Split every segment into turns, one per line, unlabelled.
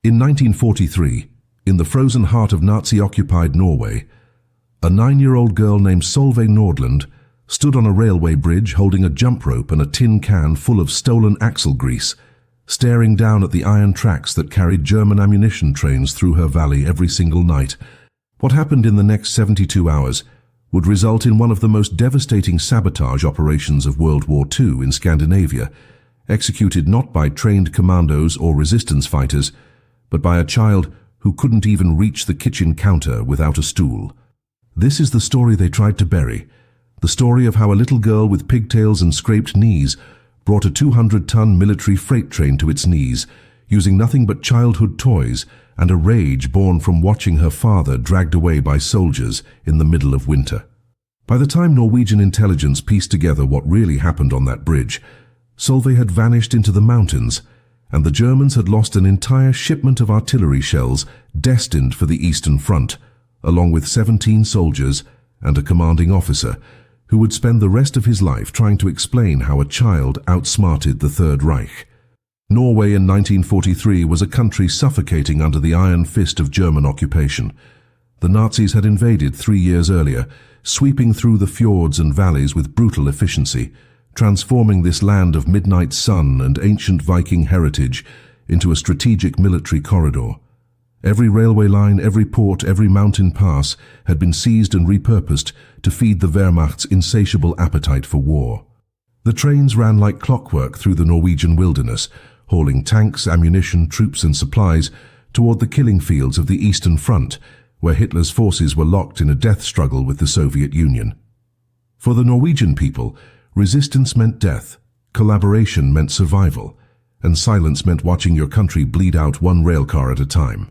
In 1943, in the frozen heart of Nazi-occupied Norway, a 9-year-old girl named Solveig Nordland stood on a railway bridge holding a jump rope and a tin can full of stolen axle grease, staring down at the iron tracks that carried German ammunition trains through her valley every single night. What happened in the next 72 hours would result in one of the most devastating sabotage operations of World War II in Scandinavia, executed not by trained commandos or resistance fighters, but by a child who couldn't even reach the kitchen counter without a stool. This is the story they tried to bury, the story of how a little girl with pigtails and scraped knees brought a 200-ton military freight train to its knees, using nothing but childhood toys and a rage born from watching her father dragged away by soldiers in the middle of winter. By the time Norwegian intelligence pieced together what really happened on that bridge, Solveig had vanished into the mountains, and the Germans had lost an entire shipment of artillery shells destined for the Eastern Front, along with 17 soldiers and a commanding officer, who would spend the rest of his life trying to explain how a child outsmarted the Third Reich. Norway in 1943 was a country suffocating under the iron fist of German occupation. The Nazis had invaded 3 years earlier, sweeping through the fjords and valleys with brutal efficiency, transforming this land of midnight sun and ancient Viking heritage into a strategic military corridor. Every railway line, every port, every mountain pass had been seized and repurposed to feed the Wehrmacht's insatiable appetite for war. The trains ran like clockwork through the Norwegian wilderness, hauling tanks, ammunition, troops and supplies toward the killing fields of the Eastern Front, where Hitler's forces were locked in a death struggle with the Soviet Union. For the Norwegian people, resistance meant death, collaboration meant survival, and silence meant watching your country bleed out one railcar at a time.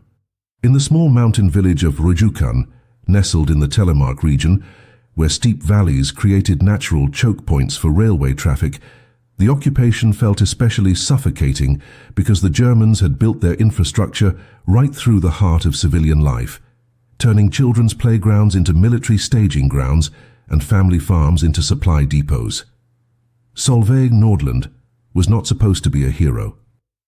In the small mountain village of Rjukan, nestled in the Telemark region, where steep valleys created natural choke points for railway traffic, the occupation felt especially suffocating because the Germans had built their infrastructure right through the heart of civilian life, turning children's playgrounds into military staging grounds and family farms into supply depots. Solveig Nordland was not supposed to be a hero.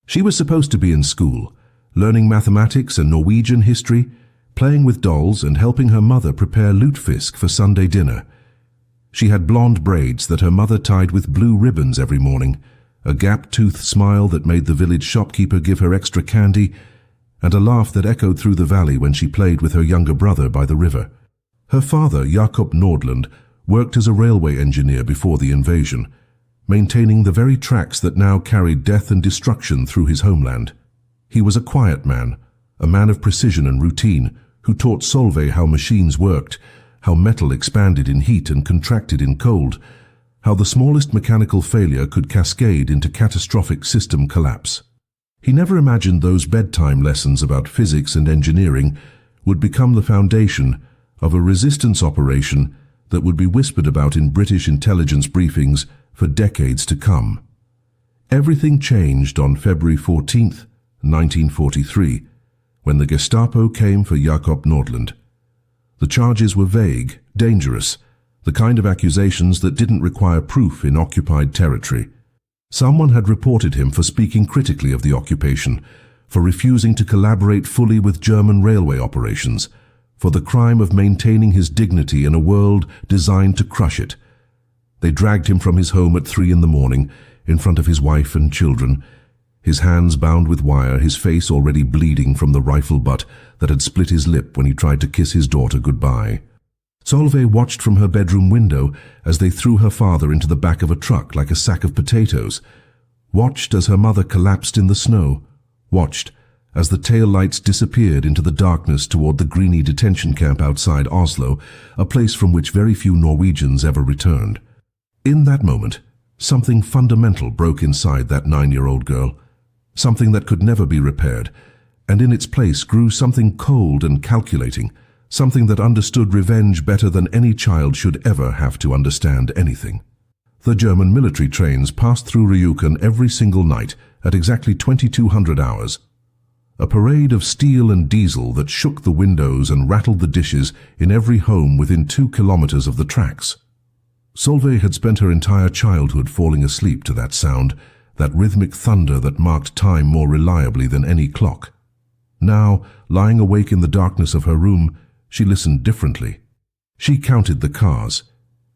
She was supposed to be in school, learning mathematics and Norwegian history, playing with dolls and helping her mother prepare lutefisk for Sunday dinner. She had blonde braids that her mother tied with blue ribbons every morning, a gap-toothed smile that made the village shopkeeper give her extra candy, and a laugh that echoed through the valley when she played with her younger brother by the river. Her father, Jakob Nordland, worked as a railway engineer before the invasion, maintaining the very tracks that now carried death and destruction through his homeland. He was a quiet man, a man of precision and routine, who taught Solveig how machines worked, how metal expanded in heat and contracted in cold, how the smallest mechanical failure could cascade into catastrophic system collapse. He never imagined those bedtime lessons about physics and engineering would become the foundation of a resistance operation that would be whispered about in British intelligence briefings for decades to come. Everything changed on February 14th, 1943, when the Gestapo came for Jakob Nordland. The charges were vague, dangerous, the kind of accusations that didn't require proof in occupied territory. Someone had reported him for speaking critically of the occupation, for refusing to collaborate fully with German railway operations, for the crime of maintaining his dignity in a world designed to crush it. They dragged him from his home at 3 a.m, in front of his wife and children, his hands bound with wire, his face already bleeding from the rifle butt that had split his lip when he tried to kiss his daughter goodbye. Solveig watched from her bedroom window as they threw her father into the back of a truck like a sack of potatoes, watched as her mother collapsed in the snow, watched as the tail lights disappeared into the darkness toward the Greeny detention camp outside Oslo, a place from which very few Norwegians ever returned. In that moment, something fundamental broke inside that 9-year-old girl, something that could never be repaired, and in its place grew something cold and calculating, something that understood revenge better than any child should ever have to understand anything. The German military trains passed through Rjukan every single night at exactly 2200 hours. A parade of steel and diesel that shook the windows and rattled the dishes in every home within 2 kilometers of the tracks. Solveig had spent her entire childhood falling asleep to that sound, that rhythmic thunder that marked time more reliably than any clock. Now, lying awake in the darkness of her room, she listened differently. She counted the cars.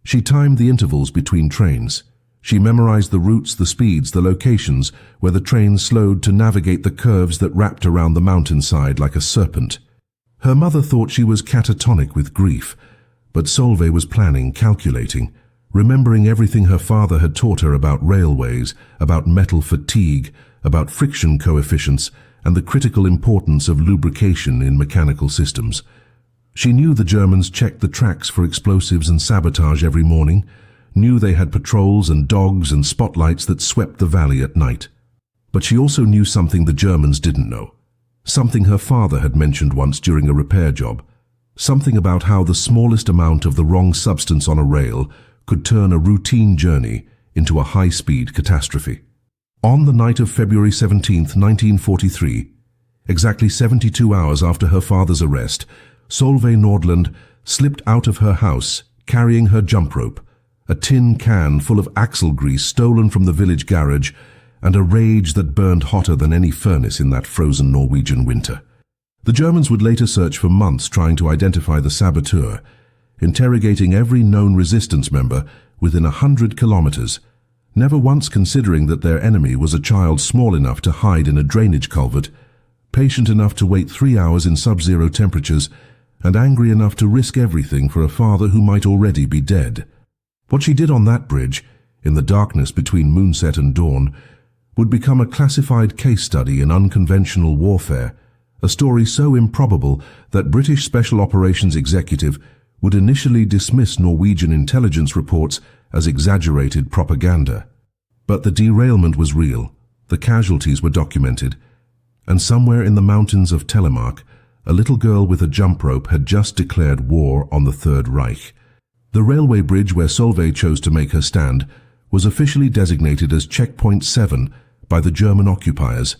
She timed the intervals between trains. She memorized the routes, the speeds, the locations where the trains slowed to navigate the curves that wrapped around the mountainside like a serpent. Her mother thought she was catatonic with grief, but Solveig was planning, calculating, remembering everything her father had taught her about railways, about metal fatigue, about friction coefficients, and the critical importance of lubrication in mechanical systems. She knew the Germans checked the tracks for explosives and sabotage every morning, knew they had patrols and dogs and spotlights that swept the valley at night. But she also knew something the Germans didn't know. Something her father had mentioned once during a repair job. Something about how the smallest amount of the wrong substance on a rail could turn a routine journey into a high-speed catastrophe. On the night of February 17, 1943, exactly 72 hours after her father's arrest, Solveig Nordland slipped out of her house carrying her jump rope, a tin can full of axle grease stolen from the village garage, and a rage that burned hotter than any furnace in that frozen Norwegian winter. The Germans would later search for months trying to identify the saboteur, interrogating every known resistance member within 100 kilometers, never once considering that their enemy was a child small enough to hide in a drainage culvert, patient enough to wait 3 hours in sub-zero temperatures, and angry enough to risk everything for a father who might already be dead. What she did on that bridge, in the darkness between moonset and dawn, would become a classified case study in unconventional warfare, a story so improbable that British Special Operations Executive would initially dismiss Norwegian intelligence reports as exaggerated propaganda. But the derailment was real, the casualties were documented, and somewhere in the mountains of Telemark, a little girl with a jump rope had just declared war on the Third Reich. The railway bridge where Solveig chose to make her stand was officially designated as Checkpoint 7 by the German occupiers,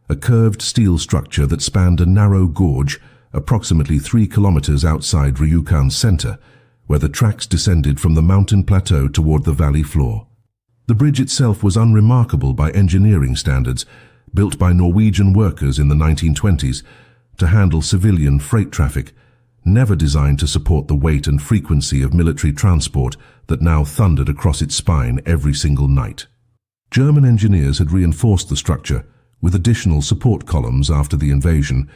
a curved steel structure that spanned a narrow gorge approximately 3 kilometers outside Rjukan's center, where the tracks descended from the mountain plateau toward the valley floor. The bridge itself was unremarkable by engineering standards, built by Norwegian workers in the 1920s to handle civilian freight traffic, never designed to support the weight and frequency of military transport that now thundered across its spine every single night. German engineers had reinforced the structure with additional support columns after the invasion,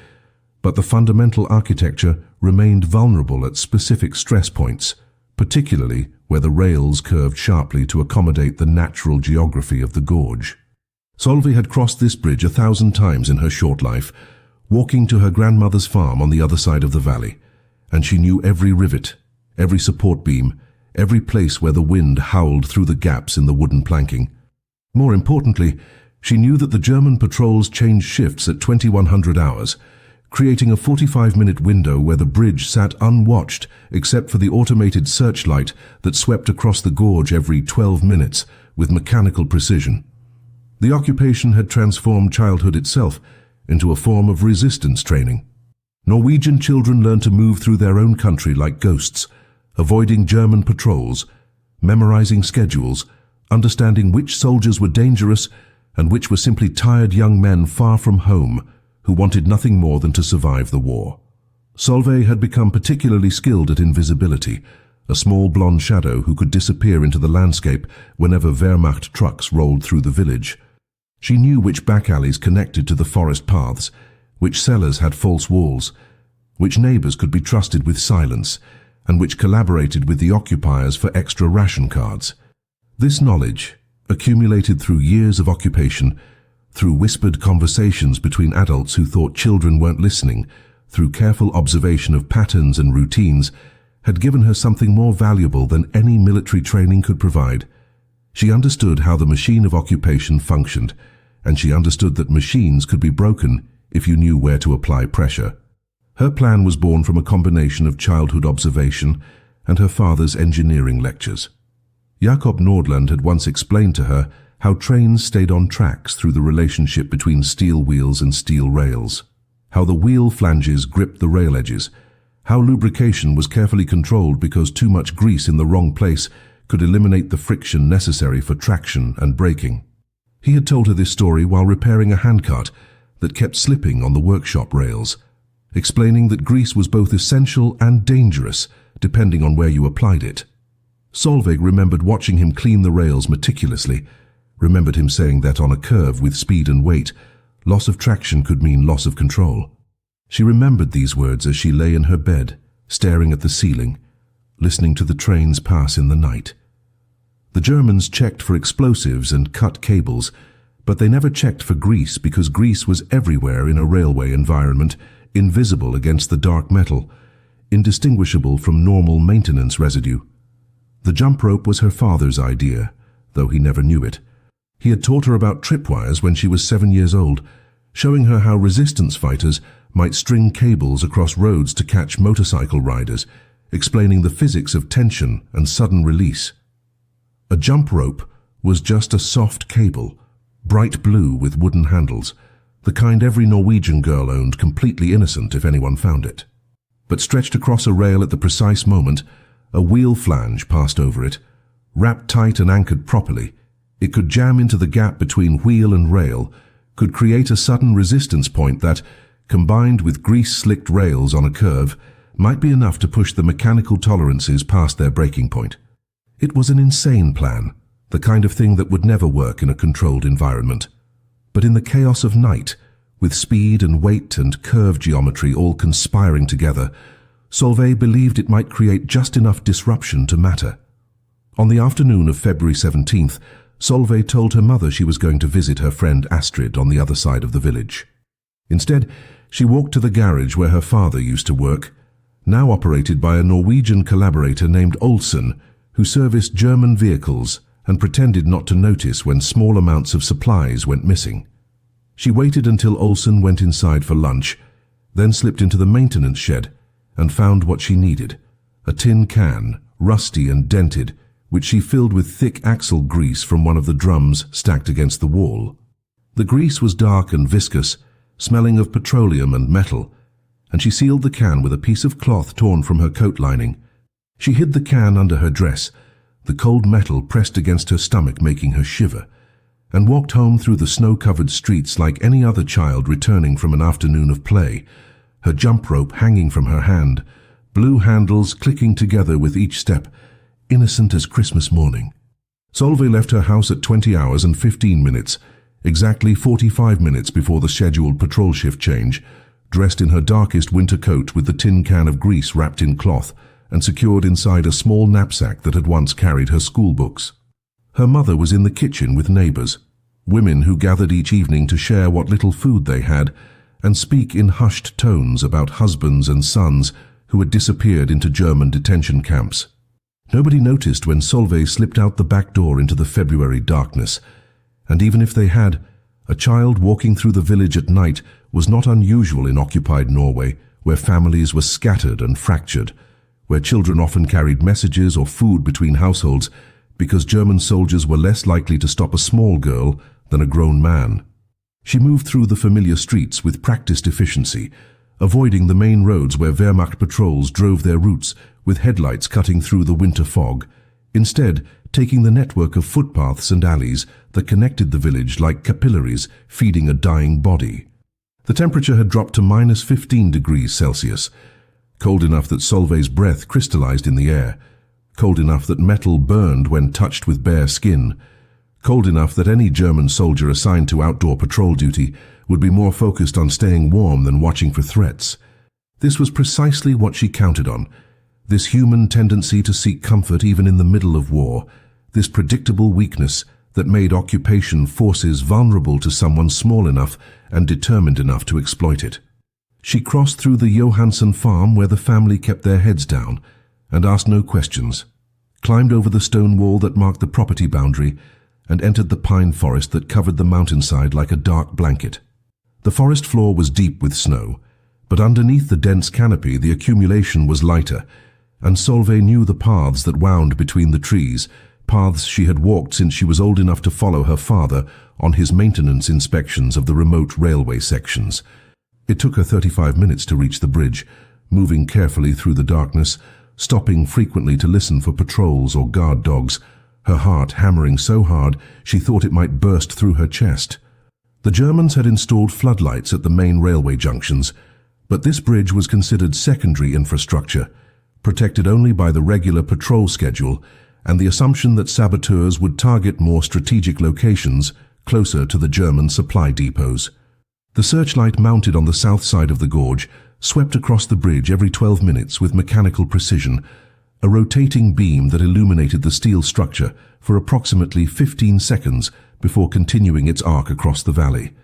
but the fundamental architecture remained vulnerable at specific stress points, particularly where the rails curved sharply to accommodate the natural geography of the gorge. Solveig had crossed this bridge 1,000 times in her short life, walking to her grandmother's farm on the other side of the valley, and she knew every rivet, every support beam, every place where the wind howled through the gaps in the wooden planking. More importantly, she knew that the German patrols changed shifts at 2100 hours, creating a 45-minute window where the bridge sat unwatched except for the automated searchlight that swept across the gorge every 12 minutes with mechanical precision. The occupation had transformed childhood itself into a form of resistance training. Norwegian children learned to move through their own country like ghosts, avoiding German patrols, memorizing schedules, understanding which soldiers were dangerous and which were simply tired young men far from home who wanted nothing more than to survive the war. Solveig had become particularly skilled at invisibility, a small blonde shadow who could disappear into the landscape whenever Wehrmacht trucks rolled through the village. She knew which back alleys connected to the forest paths, which cellars had false walls, which neighbors could be trusted with silence, and which collaborated with the occupiers for extra ration cards. This knowledge, accumulated through years of occupation, through whispered conversations between adults who thought children weren't listening, through careful observation of patterns and routines, had given her something more valuable than any military training could provide. She understood how the machine of occupation functioned, and she understood that machines could be broken if you knew where to apply pressure. Her plan was born from a combination of childhood observation and her father's engineering lectures. Jakob Nordland had once explained to her how trains stayed on tracks through the relationship between steel wheels and steel rails, how the wheel flanges gripped the rail edges, how lubrication was carefully controlled because too much grease in the wrong place could eliminate the friction necessary for traction and braking. He had told her this story while repairing a handcart, that kept slipping on the workshop rails, explaining that grease was both essential and dangerous depending on where you applied it. Solveig remembered watching him clean the rails meticulously, remembered him saying that on a curve with speed and weight, loss of traction could mean loss of control. She remembered these words as she lay in her bed, staring at the ceiling, listening to the trains pass in the night. The Germans checked for explosives and cut cables, but they never checked for grease because grease was everywhere in a railway environment, invisible against the dark metal, indistinguishable from normal maintenance residue. The jump rope was her father's idea, though he never knew it. He had taught her about tripwires when she was 7 years old, showing her how resistance fighters might string cables across roads to catch motorcycle riders, explaining the physics of tension and sudden release. A jump rope was just a soft cable, bright blue with wooden handles, the kind every Norwegian girl owned, completely innocent if anyone found it. But stretched across a rail at the precise moment, a wheel flange passed over it. Wrapped tight and anchored properly, it could jam into the gap between wheel and rail, could create a sudden resistance point that, combined with grease-slicked rails on a curve, might be enough to push the mechanical tolerances past their breaking point. It was an insane plan, the kind of thing that would never work in a controlled environment. But in the chaos of night, with speed and weight and curve geometry all conspiring together, Solveig believed it might create just enough disruption to matter. On the afternoon of February 17th, Solveig told her mother she was going to visit her friend Astrid on the other side of the village. Instead, she walked to the garage where her father used to work, now operated by a Norwegian collaborator named Olsen, who serviced German vehicles and pretended not to notice when small amounts of supplies went missing. She waited until Olsen went inside for lunch, then slipped into the maintenance shed and found what she needed, a tin can, rusty and dented, which she filled with thick axle grease from one of the drums stacked against the wall. The grease was dark and viscous, smelling of petroleum and metal, and she sealed the can with a piece of cloth torn from her coat lining. She hid the can under her dress, the cold metal pressed against her stomach making her shiver, and walked home through the snow-covered streets like any other child returning from an afternoon of play, her jump rope hanging from her hand, blue handles clicking together with each step, innocent as Christmas morning. Solveig left her house at 20 hours and 15 minutes, exactly 45 minutes before the scheduled patrol shift change, dressed in her darkest winter coat with the tin can of grease wrapped in cloth and secured inside a small knapsack that had once carried her school books. Her mother was in the kitchen with neighbors, women who gathered each evening to share what little food they had and speak in hushed tones about husbands and sons who had disappeared into German detention camps. Nobody noticed when Solveig slipped out the back door into the February darkness, and even if they had, a child walking through the village at night was not unusual in occupied Norway, where families were scattered and fractured, where children often carried messages or food between households because German soldiers were less likely to stop a small girl than a grown man. She moved through the familiar streets with practiced efficiency, avoiding the main roads where Wehrmacht patrols drove their routes with headlights cutting through the winter fog, instead taking the network of footpaths and alleys that connected the village like capillaries feeding a dying body. The temperature had dropped to minus 15 degrees Celsius, cold enough that Solveig's breath crystallized in the air, cold enough that metal burned when touched with bare skin, cold enough that any German soldier assigned to outdoor patrol duty would be more focused on staying warm than watching for threats. This was precisely what she counted on, this human tendency to seek comfort even in the middle of war, this predictable weakness that made occupation forces vulnerable to someone small enough and determined enough to exploit it. She crossed through the Johansson farm where the family kept their heads down and asked no questions, climbed over the stone wall that marked the property boundary, and entered the pine forest that covered the mountainside like a dark blanket. The forest floor was deep with snow, but underneath the dense canopy the accumulation was lighter, and Solveig knew the paths that wound between the trees, paths she had walked since she was old enough to follow her father on his maintenance inspections of the remote railway sections. It took her 35 minutes to reach the bridge, moving carefully through the darkness, stopping frequently to listen for patrols or guard dogs, her heart hammering so hard she thought it might burst through her chest. The Germans had installed floodlights at the main railway junctions, but this bridge was considered secondary infrastructure, protected only by the regular patrol schedule and the assumption that saboteurs would target more strategic locations closer to the German supply depots. The searchlight mounted on the south side of the gorge swept across the bridge every 12 minutes with mechanical precision, a rotating beam that illuminated the steel structure for approximately 15 seconds before continuing its arc across the valley.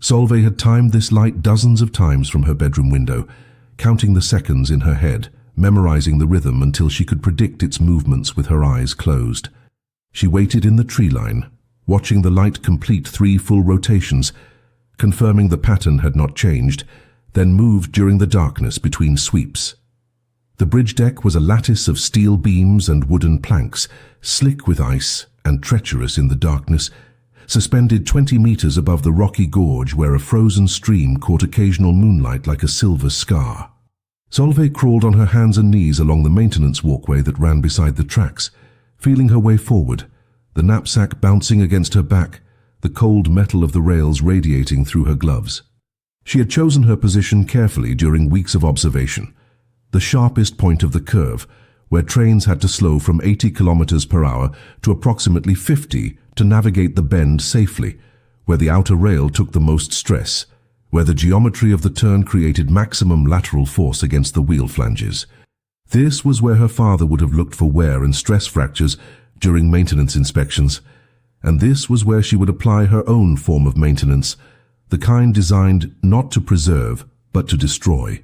Solveig had timed this light dozens of times from her bedroom window, counting the seconds in her head, memorizing the rhythm until she could predict its movements with her eyes closed. She waited in the tree line, watching the light complete 3 full rotations, confirming the pattern had not changed, then moved during the darkness between sweeps. The bridge deck was a lattice of steel beams and wooden planks, slick with ice and treacherous in the darkness, suspended 20 meters above the rocky gorge where a frozen stream caught occasional moonlight like a silver scar. Solveig crawled on her hands and knees along the maintenance walkway that ran beside the tracks, feeling her way forward, the knapsack bouncing against her back, the cold metal of the rails radiating through her gloves. She had chosen her position carefully during weeks of observation, the sharpest point of the curve, where trains had to slow from 80 kilometers per hour to approximately 50 to navigate the bend safely, where the outer rail took the most stress, where the geometry of the turn created maximum lateral force against the wheel flanges. This was where her father would have looked for wear and stress fractures during maintenance inspections, and this was where she would apply her own form of maintenance, the kind designed not to preserve, but to destroy.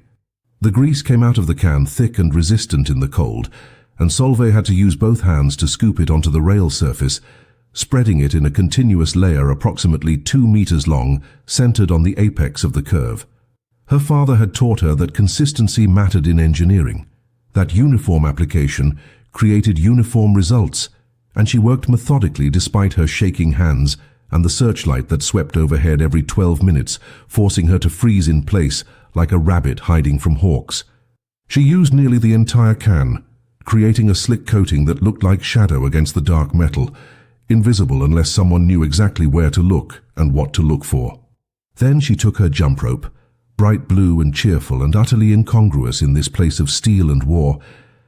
The grease came out of the can thick and resistant in the cold, and Solveig had to use both hands to scoop it onto the rail surface, spreading it in a continuous layer approximately 2 meters long, centered on the apex of the curve. Her father had taught her that consistency mattered in engineering, that uniform application created uniform results, and she worked methodically despite her shaking hands and the searchlight that swept overhead every 12 minutes, forcing her to freeze in place like a rabbit hiding from hawks. She used nearly the entire can, creating a slick coating that looked like shadow against the dark metal, invisible unless someone knew exactly where to look and what to look for. Then she took her jump rope, bright blue and cheerful and utterly incongruous in this place of steel and war,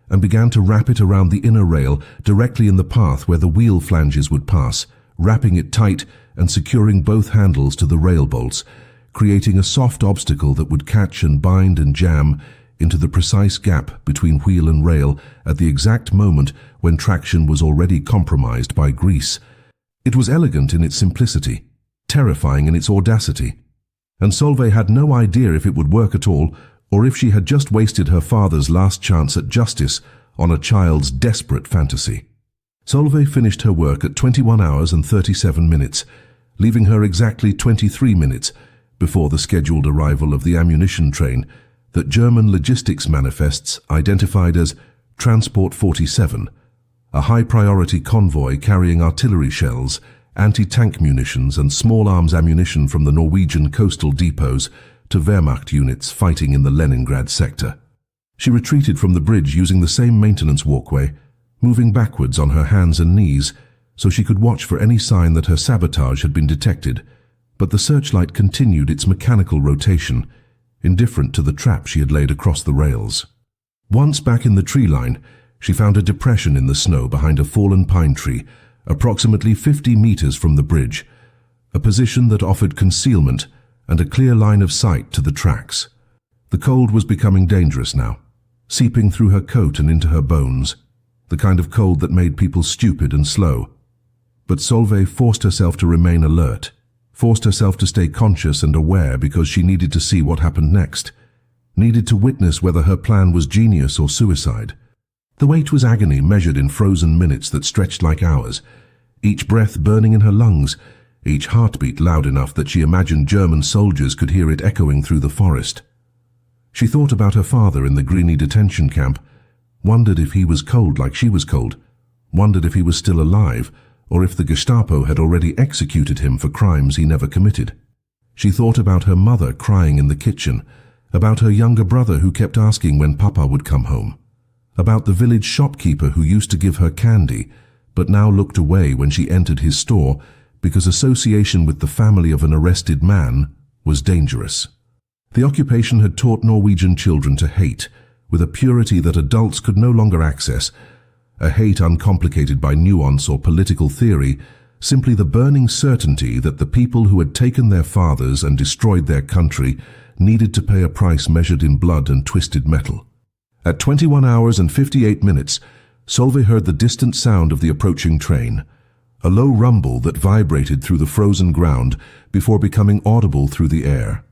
and began to wrap it around the inner rail directly in the path where the wheel flanges would pass, wrapping it tight and securing both handles to the rail bolts, creating a soft obstacle that would catch and bind and jam into the precise gap between wheel and rail at the exact moment when traction was already compromised by grease. It was elegant in its simplicity, terrifying in its audacity, and Solveig had no idea if it would work at all or if she had just wasted her father's last chance at justice on a child's desperate fantasy. Solveig finished her work at 21 hours and 37 minutes, leaving her exactly 23 minutes before the scheduled arrival of the ammunition train that German logistics manifests identified as Transport 47, a high-priority convoy carrying artillery shells, anti-tank munitions and small arms ammunition from the Norwegian coastal depots to Wehrmacht units fighting in the Leningrad sector. She retreated from the bridge using the same maintenance walkway, moving backwards on her hands and knees so she could watch for any sign that her sabotage had been detected, but the searchlight continued its mechanical rotation, indifferent to the trap she had laid across the rails. Once back in the tree line, she found a depression in the snow behind a fallen pine tree, approximately 50 meters from the bridge, a position that offered concealment and a clear line of sight to the tracks. The cold was becoming dangerous now, seeping through her coat and into her bones, the kind of cold that made people stupid and slow. But Solveig forced herself to remain alert, forced herself to stay conscious and aware because she needed to see what happened next, needed to witness whether her plan was genius or suicide. The wait was agony measured in frozen minutes that stretched like hours, each breath burning in her lungs, each heartbeat loud enough that she imagined German soldiers could hear it echoing through the forest. She thought about her father in the Greeny detention camp, wondered if he was cold like she was cold, wondered if he was still alive, or if the Gestapo had already executed him for crimes he never committed. She thought about her mother crying in the kitchen, about her younger brother who kept asking when Papa would come home, about the village shopkeeper who used to give her candy, but now looked away when she entered his store because association with the family of an arrested man was dangerous. The occupation had taught Norwegian children to hate, with a purity that adults could no longer access, a hate uncomplicated by nuance or political theory, simply the burning certainty that the people who had taken their fathers and destroyed their country needed to pay a price measured in blood and twisted metal. At 21 hours and 58 minutes, Solveig heard the distant sound of the approaching train, a low rumble that vibrated through the frozen ground before becoming audible through the air.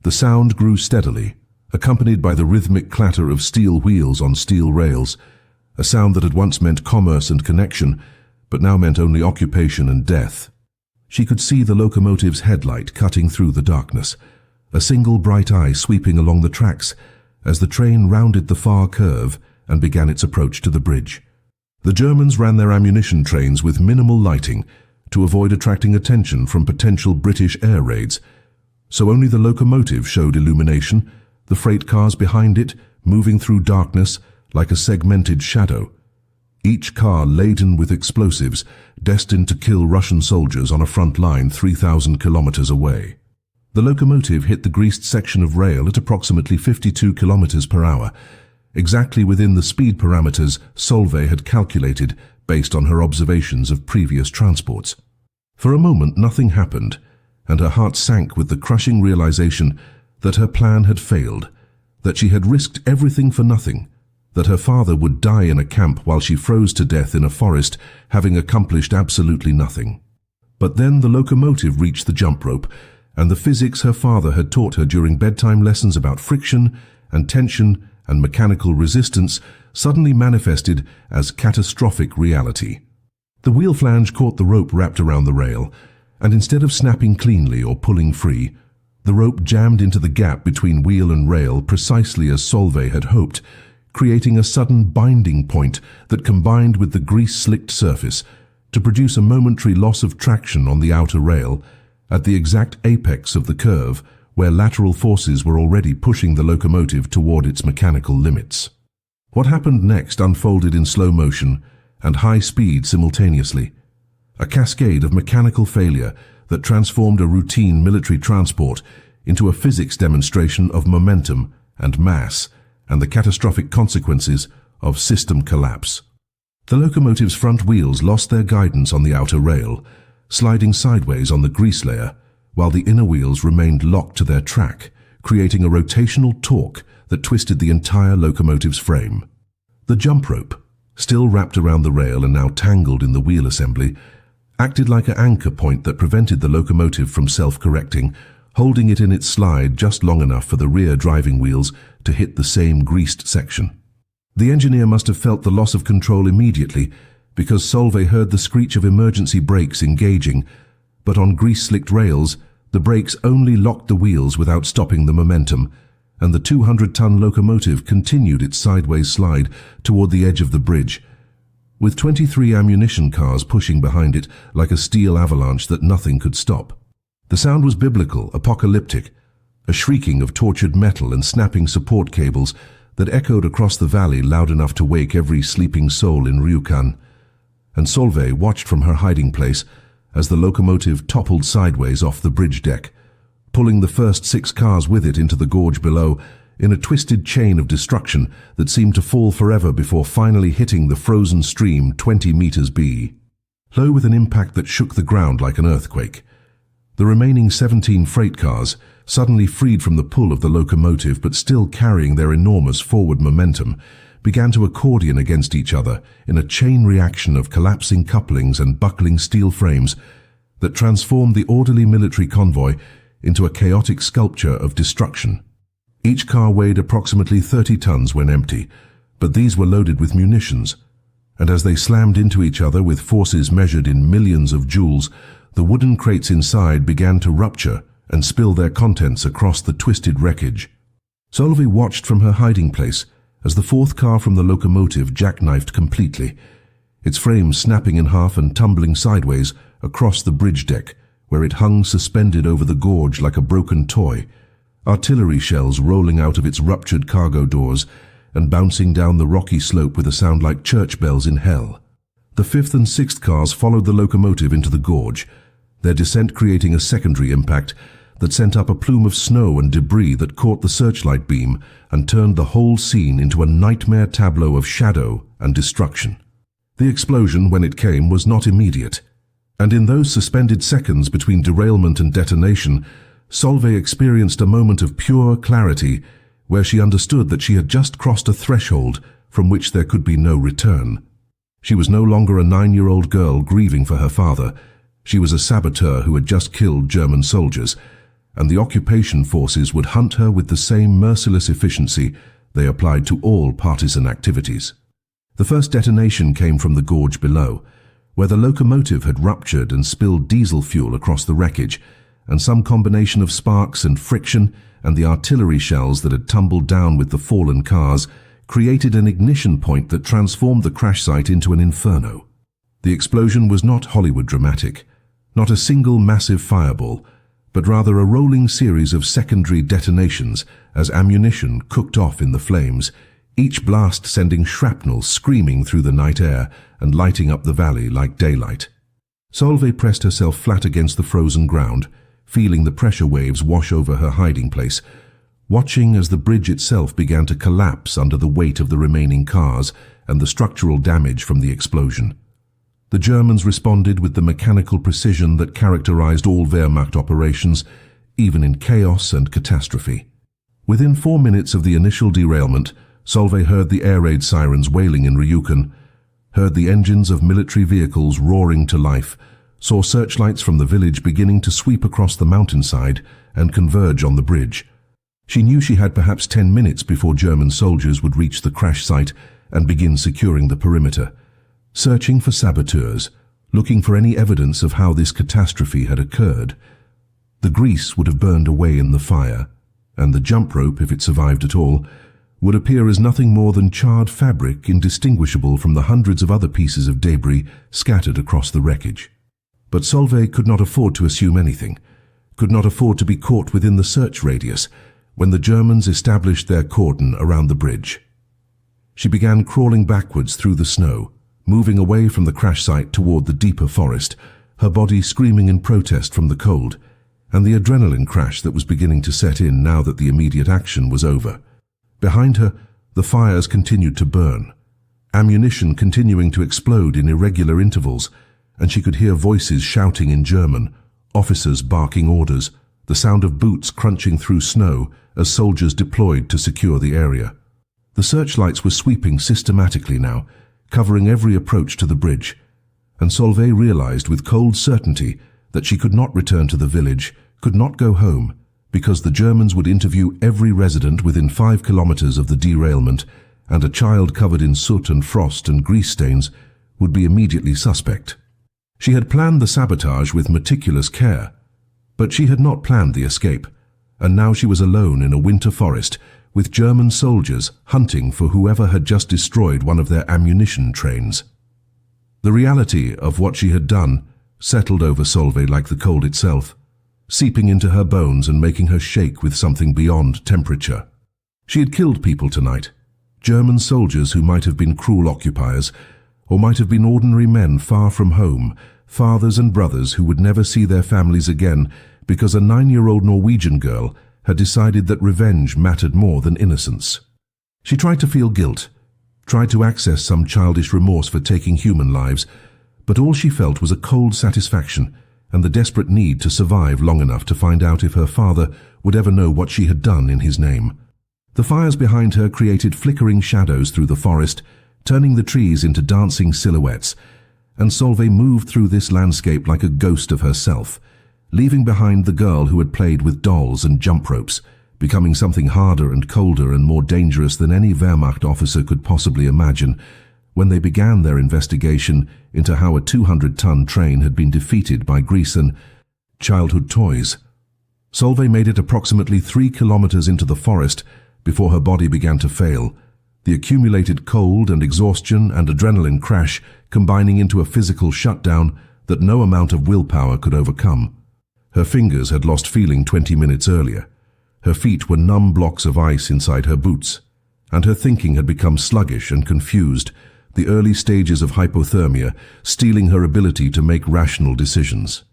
The sound grew steadily, accompanied by the rhythmic clatter of steel wheels on steel rails, a sound that had once meant commerce and connection, but now meant only occupation and death. She could see the locomotive's headlight cutting through the darkness, a single bright eye sweeping along the tracks as the train rounded the far curve and began its approach to the bridge. The Germans ran their ammunition trains with minimal lighting to avoid attracting attention from potential British air raids, so only the locomotive showed illumination, the freight cars behind it moving through darkness like a segmented shadow, each car laden with explosives destined to kill Russian soldiers on a front line 3,000 kilometers away. The locomotive hit the greased section of rail at approximately 52 kilometers per hour, exactly within the speed parameters Solveig had calculated based on her observations of previous transports. For a moment nothing happened, and her heart sank with the crushing realization that her plan had failed, that she had risked everything for nothing, that her father would die in a camp while she froze to death in a forest, having accomplished absolutely nothing. But then the locomotive reached the jump rope, and the physics her father had taught her during bedtime lessons about friction and tension and mechanical resistance suddenly manifested as catastrophic reality. The wheel flange caught the rope wrapped around the rail, and instead of snapping cleanly or pulling free, the rope jammed into the gap between wheel and rail precisely as Solveig had hoped, creating a sudden binding point that combined with the grease-slicked surface to produce a momentary loss of traction on the outer rail at the exact apex of the curve where lateral forces were already pushing the locomotive toward its mechanical limits. What happened next unfolded in slow motion and high speed simultaneously, a cascade of mechanical failure that transformed a routine military transport into a physics demonstration of momentum and mass and the catastrophic consequences of system collapse. The locomotive's front wheels lost their guidance on the outer rail, sliding sideways on the grease layer, while the inner wheels remained locked to their track, creating a rotational torque that twisted the entire locomotive's frame. The jump rope, still wrapped around the rail and now tangled in the wheel assembly, acted like an anchor point that prevented the locomotive from self-correcting, holding it in its slide just long enough for the rear driving wheels to hit the same greased section. The engineer must have felt the loss of control immediately, because Solveig heard the screech of emergency brakes engaging, but on grease-slicked rails, the brakes only locked the wheels without stopping the momentum, and the 200-ton locomotive continued its sideways slide toward the edge of the bridge, with 23 ammunition cars pushing behind it like a steel avalanche that nothing could stop. The sound was biblical, apocalyptic, a shrieking of tortured metal and snapping support cables that echoed across the valley loud enough to wake every sleeping soul in Rjukan. And Solveig watched from her hiding place as the locomotive toppled sideways off the bridge deck, pulling the first 6 cars with it into the gorge below in a twisted chain of destruction that seemed to fall forever before finally hitting the frozen stream 20 meters B. Low with an impact that shook the ground like an earthquake. The remaining 17 freight cars, suddenly freed from the pull of the locomotive but still carrying their enormous forward momentum, began to accordion against each other in a chain reaction of collapsing couplings and buckling steel frames that transformed the orderly military convoy into a chaotic sculpture of destruction. Each car weighed approximately 30 tons when empty, but these were loaded with munitions, and as they slammed into each other with forces measured in millions of joules, the wooden crates inside began to rupture and spill their contents across the twisted wreckage. Solveig watched from her hiding place as the 4th car from the locomotive jackknifed completely, its frame snapping in half and tumbling sideways across the bridge deck, where it hung suspended over the gorge like a broken toy, artillery shells rolling out of its ruptured cargo doors and bouncing down the rocky slope with a sound like church bells in hell. The 5th and 6th cars followed the locomotive into the gorge, their descent creating a secondary impact that sent up a plume of snow and debris that caught the searchlight beam and turned the whole scene into a nightmare tableau of shadow and destruction. The explosion, when it came, was not immediate, and in those suspended seconds between derailment and detonation, Solveig experienced a moment of pure clarity where she understood that she had just crossed a threshold from which there could be no return. She was no longer a 9-year-old girl grieving for her father. She was a saboteur who had just killed German soldiers, and the occupation forces would hunt her with the same merciless efficiency they applied to all partisan activities. The first detonation came from the gorge below, where the locomotive had ruptured and spilled diesel fuel across the wreckage, and some combination of sparks and friction and the artillery shells that had tumbled down with the fallen cars created an ignition point that transformed the crash site into an inferno. The explosion was not Hollywood dramatic, not a single massive fireball, but rather a rolling series of secondary detonations as ammunition cooked off in the flames, each blast sending shrapnel screaming through the night air and lighting up the valley like daylight. Solveig pressed herself flat against the frozen ground, feeling the pressure waves wash over her hiding place, watching as the bridge itself began to collapse under the weight of the remaining cars and the structural damage from the explosion. The Germans responded with the mechanical precision that characterized all Wehrmacht operations, even in chaos and catastrophe. Within 4 minutes of the initial derailment, Solveig heard the air raid sirens wailing in Ryukin, heard the engines of military vehicles roaring to life, saw searchlights from the village beginning to sweep across the mountainside and converge on the bridge. She knew she had perhaps 10 minutes before German soldiers would reach the crash site and begin securing the perimeter, searching for saboteurs, looking for any evidence of how this catastrophe had occurred. The grease would have burned away in the fire, and the jump rope, if it survived at all, would appear as nothing more than charred fabric indistinguishable from the hundreds of other pieces of debris scattered across the wreckage. But Solveig could not afford to assume anything, could not afford to be caught within the search radius when the Germans established their cordon around the bridge. She began crawling backwards through the snow, moving away from the crash site toward the deeper forest, her body screaming in protest from the cold and the adrenaline crash that was beginning to set in now that the immediate action was over. Behind her, the fires continued to burn, ammunition continuing to explode in irregular intervals, and she could hear voices shouting in German, officers barking orders, the sound of boots crunching through snow as soldiers deployed to secure the area. The searchlights were sweeping systematically now, covering every approach to the bridge, and Solveig realized with cold certainty that she could not return to the village, could not go home, because the Germans would interview every resident within 5 kilometers of the derailment, and a child covered in soot and frost and grease stains would be immediately suspect. She had planned the sabotage with meticulous care, but she had not planned the escape, and now she was alone in a winter forest with German soldiers hunting for whoever had just destroyed one of their ammunition trains. The reality of what she had done settled over Solveig like the cold itself, seeping into her bones and making her shake with something beyond temperature. She had killed people tonight, German soldiers who might have been cruel occupiers, or might have been ordinary men far from home, fathers and brothers who would never see their families again because a 9-year-old Norwegian girl had decided that revenge mattered more than innocence. She tried to feel guilt, tried to access some childish remorse for taking human lives, but all she felt was a cold satisfaction and the desperate need to survive long enough to find out if her father would ever know what she had done in his name. The fires behind her created flickering shadows through the forest, turning the trees into dancing silhouettes, and Solveig moved through this landscape like a ghost of herself, leaving behind the girl who had played with dolls and jump ropes, becoming something harder and colder and more dangerous than any Wehrmacht officer could possibly imagine when they began their investigation into how a 200-ton train had been defeated by grease and childhood toys. Solveig made it approximately 3 kilometers into the forest before her body began to fail, the accumulated cold and exhaustion and adrenaline crash combining into a physical shutdown that no amount of willpower could overcome. Her fingers had lost feeling 20 minutes earlier. Her feet were numb blocks of ice inside her boots, and her thinking had become sluggish and confused, the early stages of hypothermia stealing her ability to make rational decisions.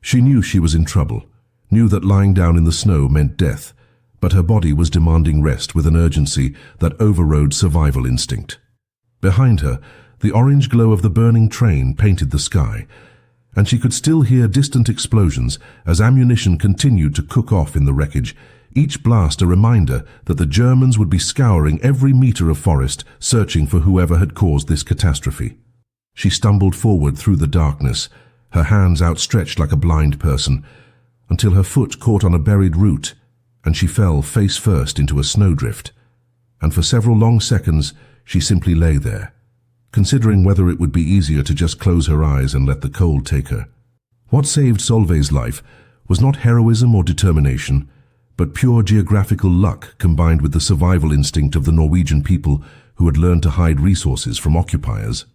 She knew she was in trouble, knew that lying down in the snow meant death, but her body was demanding rest with an urgency that overrode survival instinct. Behind her, the orange glow of the burning train painted the sky, and she could still hear distant explosions as ammunition continued to cook off in the wreckage, each blast a reminder that the Germans would be scouring every meter of forest, searching for whoever had caused this catastrophe. She stumbled forward through the darkness, her hands outstretched like a blind person, until her foot caught on a buried root, and she fell face first into a snowdrift. And for several long seconds, she simply lay there, considering whether it would be easier to just close her eyes and let the cold take her. What saved Solveig's life was not heroism or determination, but pure geographical luck combined with the survival instinct of the Norwegian people who had learned to hide resources from occupiers.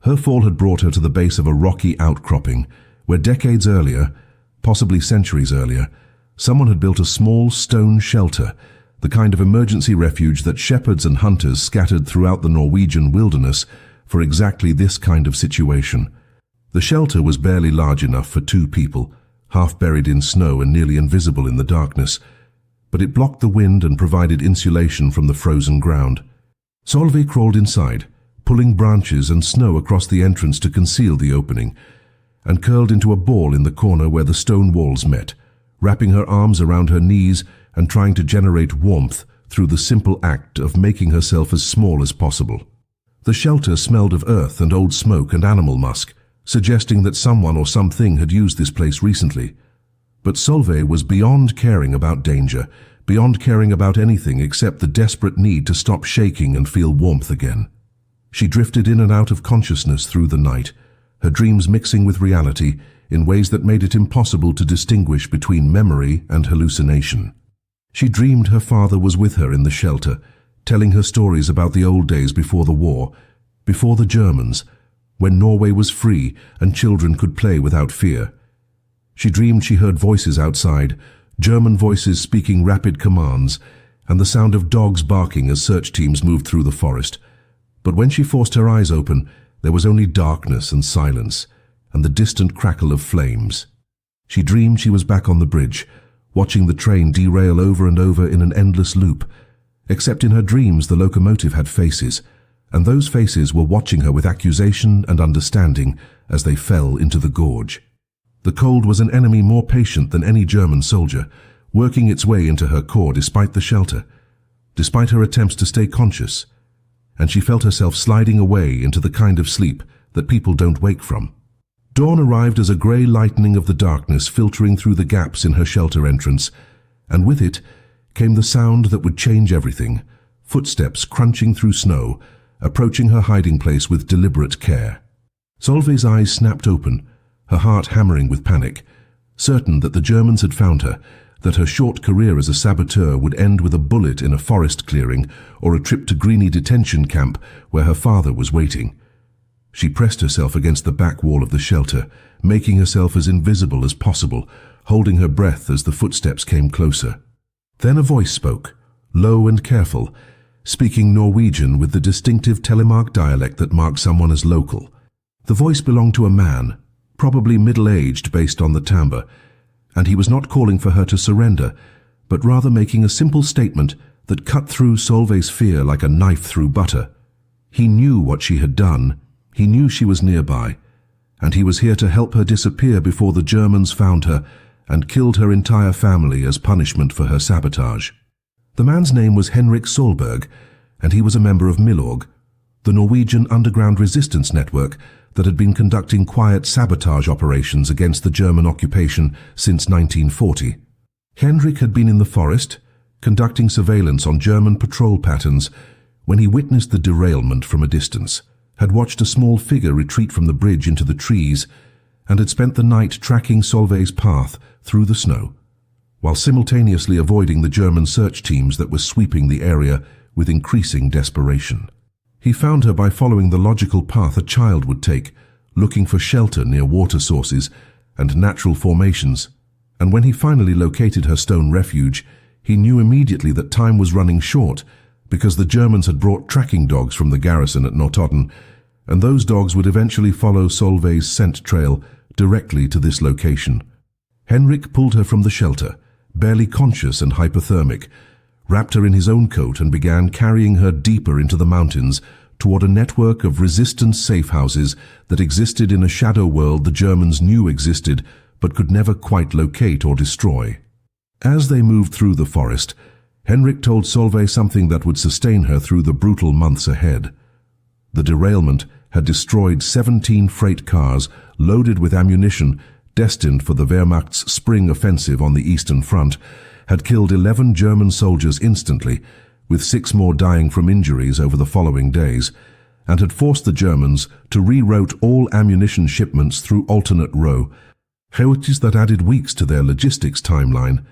Her fall had brought her to the base of a rocky outcropping, where decades earlier, possibly centuries earlier, someone had built a small stone shelter, the kind of emergency refuge that shepherds and hunters scattered throughout the Norwegian wilderness for exactly this kind of situation. The shelter was barely large enough for 2 people, half buried in snow and nearly invisible in the darkness, but it blocked the wind and provided insulation from the frozen ground. Solveig crawled inside, pulling branches and snow across the entrance to conceal the opening, and curled into a ball in the corner where the stone walls met, wrapping her arms around her knees and trying to generate warmth through the simple act of making herself as small as possible. The shelter smelled of earth and old smoke and animal musk, suggesting that someone or something had used this place recently. But Solveig was beyond caring about danger, beyond caring about anything except the desperate need to stop shaking and feel warmth again. She drifted in and out of consciousness through the night, her dreams mixing with reality in ways that made it impossible to distinguish between memory and hallucination. She dreamed her father was with her in the shelter, telling her stories about the old days before the war, before the Germans, when Norway was free and children could play without fear. She dreamed she heard voices outside, German voices speaking rapid commands, and the sound of dogs barking as search teams moved through the forest. But when she forced her eyes open, there was only darkness and silence, and the distant crackle of flames. She dreamed she was back on the bridge, watching the train derail over and over in an endless loop. Except in her dreams the locomotive had faces, and those faces were watching her with accusation and understanding as they fell into the gorge. The cold was an enemy more patient than any German soldier, working its way into her core despite the shelter, despite her attempts to stay conscious, and she felt herself sliding away into the kind of sleep that people don't wake from. Dawn arrived as a grey lightening of the darkness filtering through the gaps in her shelter entrance, and with it came the sound that would change everything, footsteps crunching through snow, approaching her hiding place with deliberate care. Solveig's eyes snapped open, her heart hammering with panic, certain that the Germans had found her, that her short career as a saboteur would end with a bullet in a forest clearing or a trip to Greeny detention camp where her father was waiting. She pressed herself against the back wall of the shelter, making herself as invisible as possible, holding her breath as the footsteps came closer. Then a voice spoke, low and careful, speaking Norwegian with the distinctive Telemark dialect that marked someone as local. The voice belonged to a man, probably middle-aged based on the timbre, and he was not calling for her to surrender, but rather making a simple statement that cut through Solveig's fear like a knife through butter. He knew what she had done, he knew she was nearby, and he was here to help her disappear before the Germans found her and killed her entire family as punishment for her sabotage. The man's name was Henrik Solberg, and he was a member of Milorg, the Norwegian underground resistance network that had been conducting quiet sabotage operations against the German occupation since 1940. Henrik had been in the forest, conducting surveillance on German patrol patterns, when he witnessed the derailment from a distance, had watched a small figure retreat from the bridge into the trees, and had spent the night tracking Solveig's path through the snow, while simultaneously avoiding the German search teams that were sweeping the area with increasing desperation. He found her by following the logical path a child would take, looking for shelter near water sources and natural formations, and when he finally located her stone refuge, he knew immediately that time was running short because the Germans had brought tracking dogs from the garrison at Notodden, and those dogs would eventually follow Solveig's scent trail directly to this location. Henrik pulled her from the shelter, barely conscious and hypothermic, wrapped her in his own coat and began carrying her deeper into the mountains toward a network of resistance safe houses that existed in a shadow world the Germans knew existed but could never quite locate or destroy. As they moved through the forest, Henrik told Solveig something that would sustain her through the brutal months ahead. The derailment had destroyed 17 freight cars loaded with ammunition destined for the Wehrmacht's spring offensive on the Eastern Front, had killed 11 German soldiers instantly, with 6 more dying from injuries over the following days, and had forced the Germans to reroute all ammunition shipments through alternate row, chaos that added weeks to their logistics timeline,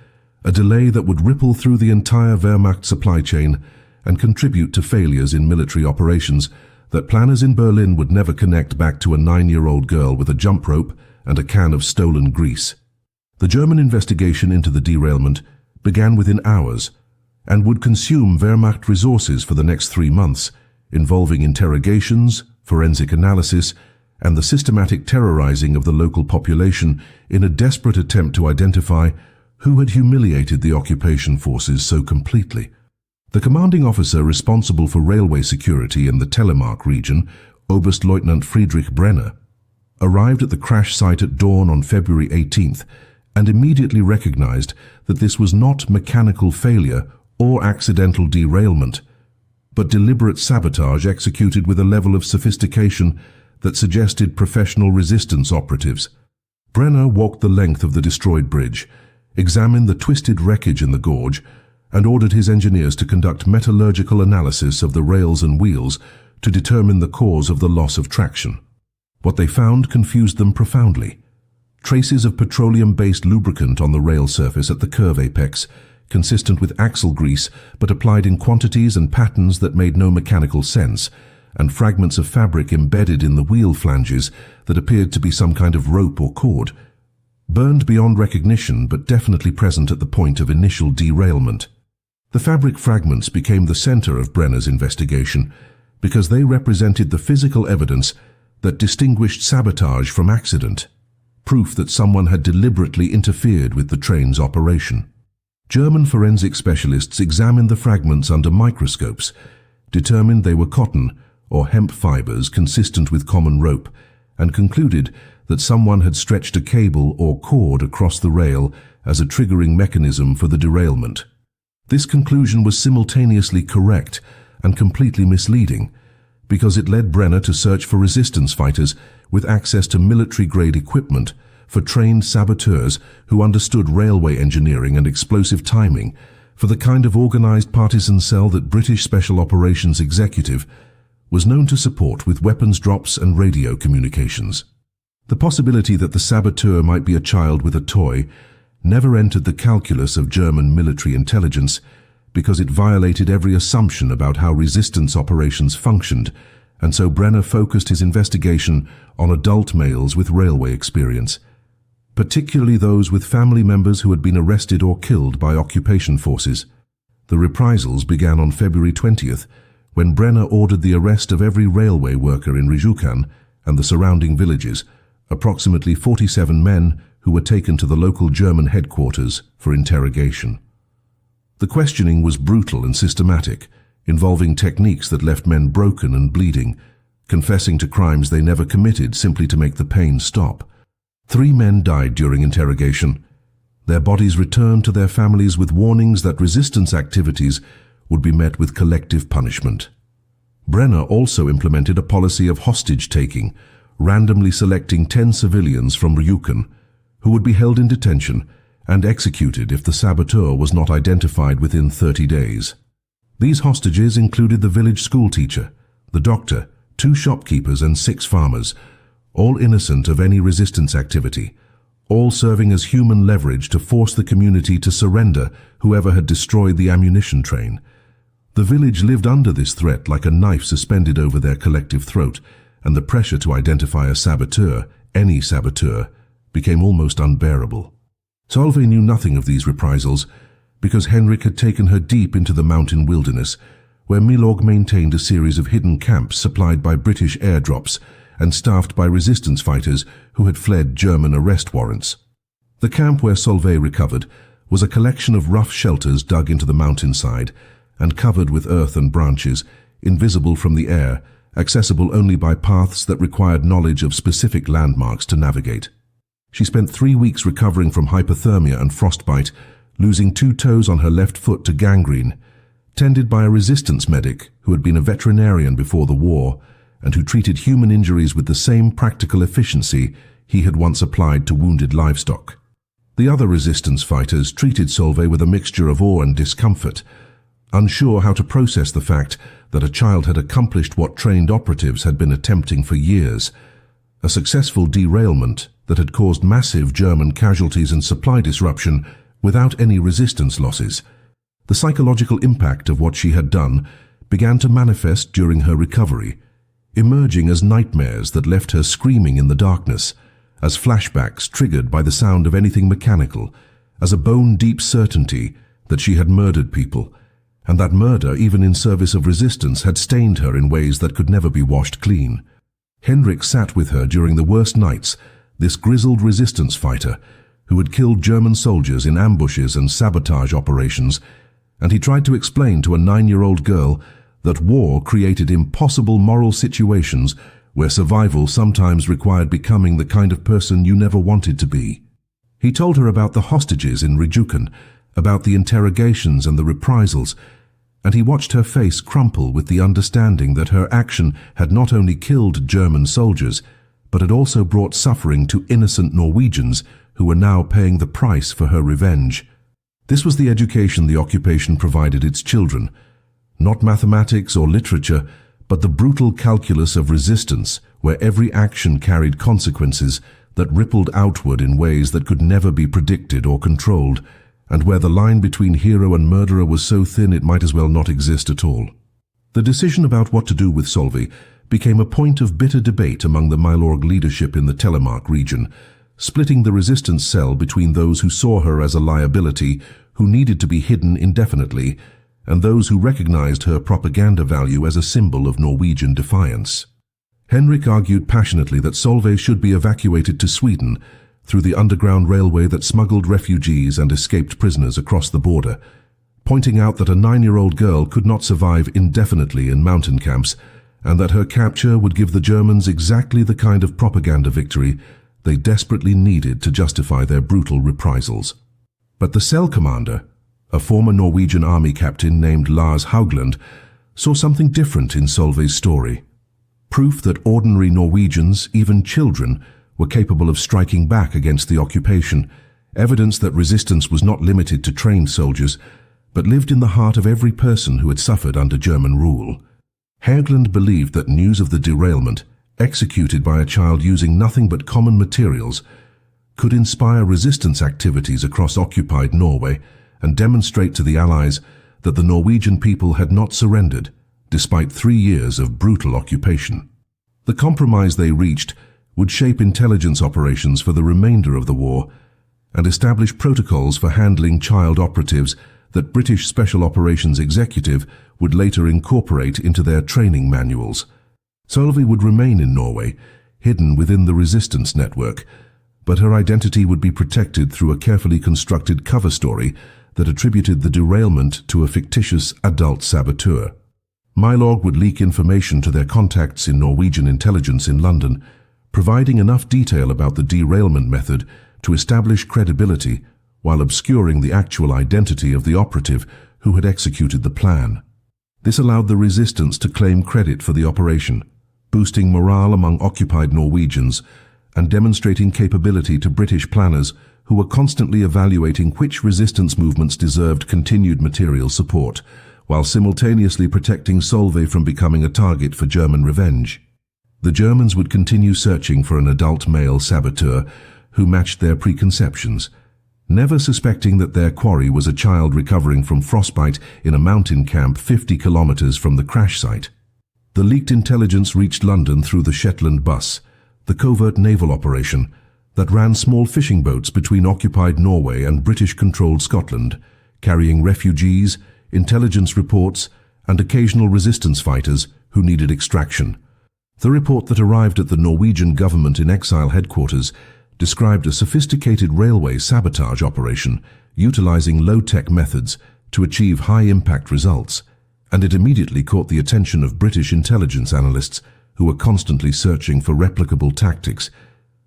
a delay that would ripple through the entire Wehrmacht supply chain and contribute to failures in military operations that planners in Berlin would never connect back to a 9-year-old girl with a jump rope and a can of stolen grease. The German investigation into the derailment began within hours and would consume Wehrmacht resources for the next 3 months, involving interrogations, forensic analysis, and the systematic terrorizing of the local population in a desperate attempt to identify who had humiliated the occupation forces so completely. The commanding officer responsible for railway security in the Telemark region, Oberstleutnant Friedrich Brenner, arrived at the crash site at dawn on February 18th and immediately recognized that this was not mechanical failure or accidental derailment, but deliberate sabotage executed with a level of sophistication that suggested professional resistance operatives. Brenner walked the length of the destroyed bridge, examined the twisted wreckage in the gorge, and ordered his engineers to conduct metallurgical analysis of the rails and wheels to determine the cause of the loss of traction. What they found confused them profoundly. Traces of petroleum-based lubricant on the rail surface at the curve apex, consistent with axle grease but applied in quantities and patterns that made no mechanical sense, and fragments of fabric embedded in the wheel flanges that appeared to be some kind of rope or cord, burned beyond recognition but definitely present at the point of initial derailment. The fabric fragments became the center of Brenner's investigation because they represented the physical evidence that distinguished sabotage from accident, proof that someone had deliberately interfered with the train's operation. German forensic specialists examined the fragments under microscopes, determined they were cotton or hemp fibers consistent with common rope, and concluded that someone had stretched a cable or cord across the rail as a triggering mechanism for the derailment. This conclusion was simultaneously correct and completely misleading, because it led Brenner to search for resistance fighters with access to military-grade equipment, for trained saboteurs who understood railway engineering and explosive timing, for the kind of organized partisan cell that British Special Operations Executive was known to support with weapons drops and radio communications. The possibility that the saboteur might be a child with a toy never entered the calculus of German military intelligence, because it violated every assumption about how resistance operations functioned, and so Brenner focused his investigation on adult males with railway experience, particularly those with family members who had been arrested or killed by occupation forces. The reprisals began on February 20th, when Brenner ordered the arrest of every railway worker in Rijukan and the surrounding villages, approximately 47 men who were taken to the local German headquarters for interrogation. The questioning was brutal and systematic, involving techniques that left men broken and bleeding, confessing to crimes they never committed simply to make the pain stop. 3 men died during interrogation. Their bodies returned to their families with warnings that resistance activities would be met with collective punishment. Brenner also implemented a policy of hostage-taking, randomly selecting 10 civilians from Rijukan, who would be held in detention and executed if the saboteur was not identified within 30 days. These hostages included the village schoolteacher, the doctor, 2 shopkeepers and 6 farmers, all innocent of any resistance activity, all serving as human leverage to force the community to surrender whoever had destroyed the ammunition train. The village lived under this threat like a knife suspended over their collective throat, and the pressure to identify a saboteur, any saboteur, became almost unbearable. Solveig knew nothing of these reprisals because Henrik had taken her deep into the mountain wilderness, where Milorg maintained a series of hidden camps supplied by British airdrops and staffed by resistance fighters who had fled German arrest warrants. The camp where Solveig recovered was a collection of rough shelters dug into the mountainside and covered with earth and branches, invisible from the air, accessible only by paths that required knowledge of specific landmarks to navigate. She spent 3 weeks recovering from hypothermia and frostbite, losing 2 toes on her left foot to gangrene, tended by a resistance medic who had been a veterinarian before the war and who treated human injuries with the same practical efficiency he had once applied to wounded livestock. The other resistance fighters treated Solveig with a mixture of awe and discomfort, unsure how to process the fact that a child had accomplished what trained operatives had been attempting for years, a successful derailment that had caused massive German casualties and supply disruption without any resistance losses. The psychological impact of what she had done began to manifest during her recovery, emerging as nightmares that left her screaming in the darkness, as flashbacks triggered by the sound of anything mechanical, as a bone-deep certainty that she had murdered people, and that murder, even in service of resistance, had stained her in ways that could never be washed clean. Henrik sat with her during the worst nights, this grizzled resistance fighter who had killed German soldiers in ambushes and sabotage operations, and he tried to explain to a 9-year-old girl that war created impossible moral situations where survival sometimes required becoming the kind of person you never wanted to be. He told her about the hostages in Rjukan, about the interrogations and the reprisals, and he watched her face crumple with the understanding that her action had not only killed German soldiers, but had also brought suffering to innocent Norwegians who were now paying the price for her revenge. This was the education the occupation provided its children, not mathematics or literature, but the brutal calculus of resistance, where every action carried consequences that rippled outward in ways that could never be predicted or controlled, and where the line between hero and murderer was so thin it might as well not exist at all. The decision about what to do with Solveig became a point of bitter debate among the Milorg leadership in the Telemark region, splitting the resistance cell between those who saw her as a liability who needed to be hidden indefinitely, and those who recognized her propaganda value as a symbol of Norwegian defiance. Henrik argued passionately that Solveig should be evacuated to Sweden through the underground railway that smuggled refugees and escaped prisoners across the border, pointing out that a 9-year-old girl could not survive indefinitely in mountain camps, and that her capture would give the Germans exactly the kind of propaganda victory they desperately needed to justify their brutal reprisals. But the cell commander, a former Norwegian army captain named Lars Haugland, saw something different in Solveig's story. Proof that ordinary Norwegians, even children, were capable of striking back against the occupation, evidence that resistance was not limited to trained soldiers, but lived in the heart of every person who had suffered under German rule. Haugland believed that news of the derailment, executed by a child using nothing but common materials, could inspire resistance activities across occupied Norway and demonstrate to the Allies that the Norwegian people had not surrendered, despite 3 years of brutal occupation. The compromise they reached would shape intelligence operations for the remainder of the war and establish protocols for handling child operatives that British Special Operations Executive would later incorporate into their training manuals. Solveig would remain in Norway, hidden within the resistance network, but her identity would be protected through a carefully constructed cover story that attributed the derailment to a fictitious adult saboteur. Milorg would leak information to their contacts in Norwegian intelligence in London, providing enough detail about the derailment method to establish credibility while obscuring the actual identity of the operative who had executed the plan. This allowed the resistance to claim credit for the operation, boosting morale among occupied Norwegians and demonstrating capability to British planners who were constantly evaluating which resistance movements deserved continued material support, while simultaneously protecting Solveig from becoming a target for German revenge. The Germans would continue searching for an adult male saboteur who matched their preconceptions, never suspecting that their quarry was a child recovering from frostbite in a mountain camp 50 kilometers from the crash site. The leaked intelligence reached London through the Shetland bus, the covert naval operation that ran small fishing boats between occupied Norway and British-controlled Scotland, carrying refugees, intelligence reports, and occasional resistance fighters who needed extraction. The report that arrived at the Norwegian government in exile headquarters described a sophisticated railway sabotage operation utilizing low-tech methods to achieve high-impact results, and it immediately caught the attention of British intelligence analysts who were constantly searching for replicable tactics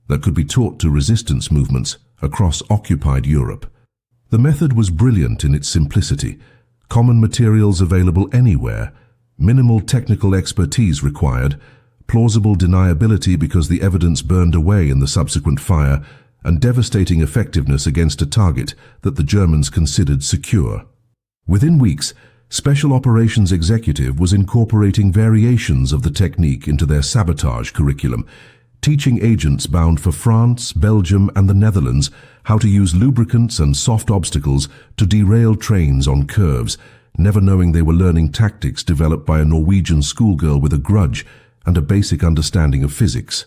that could be taught to resistance movements across occupied Europe. The method was brilliant in its simplicity, common materials available anywhere, minimal technical expertise required, plausible deniability because the evidence burned away in the subsequent fire, and devastating effectiveness against a target that the Germans considered secure. Within weeks, Special Operations Executive was incorporating variations of the technique into their sabotage curriculum, teaching agents bound for France, Belgium, and the Netherlands how to use lubricants and soft obstacles to derail trains on curves, never knowing they were learning tactics developed by a Norwegian schoolgirl with a grudge and a basic understanding of physics.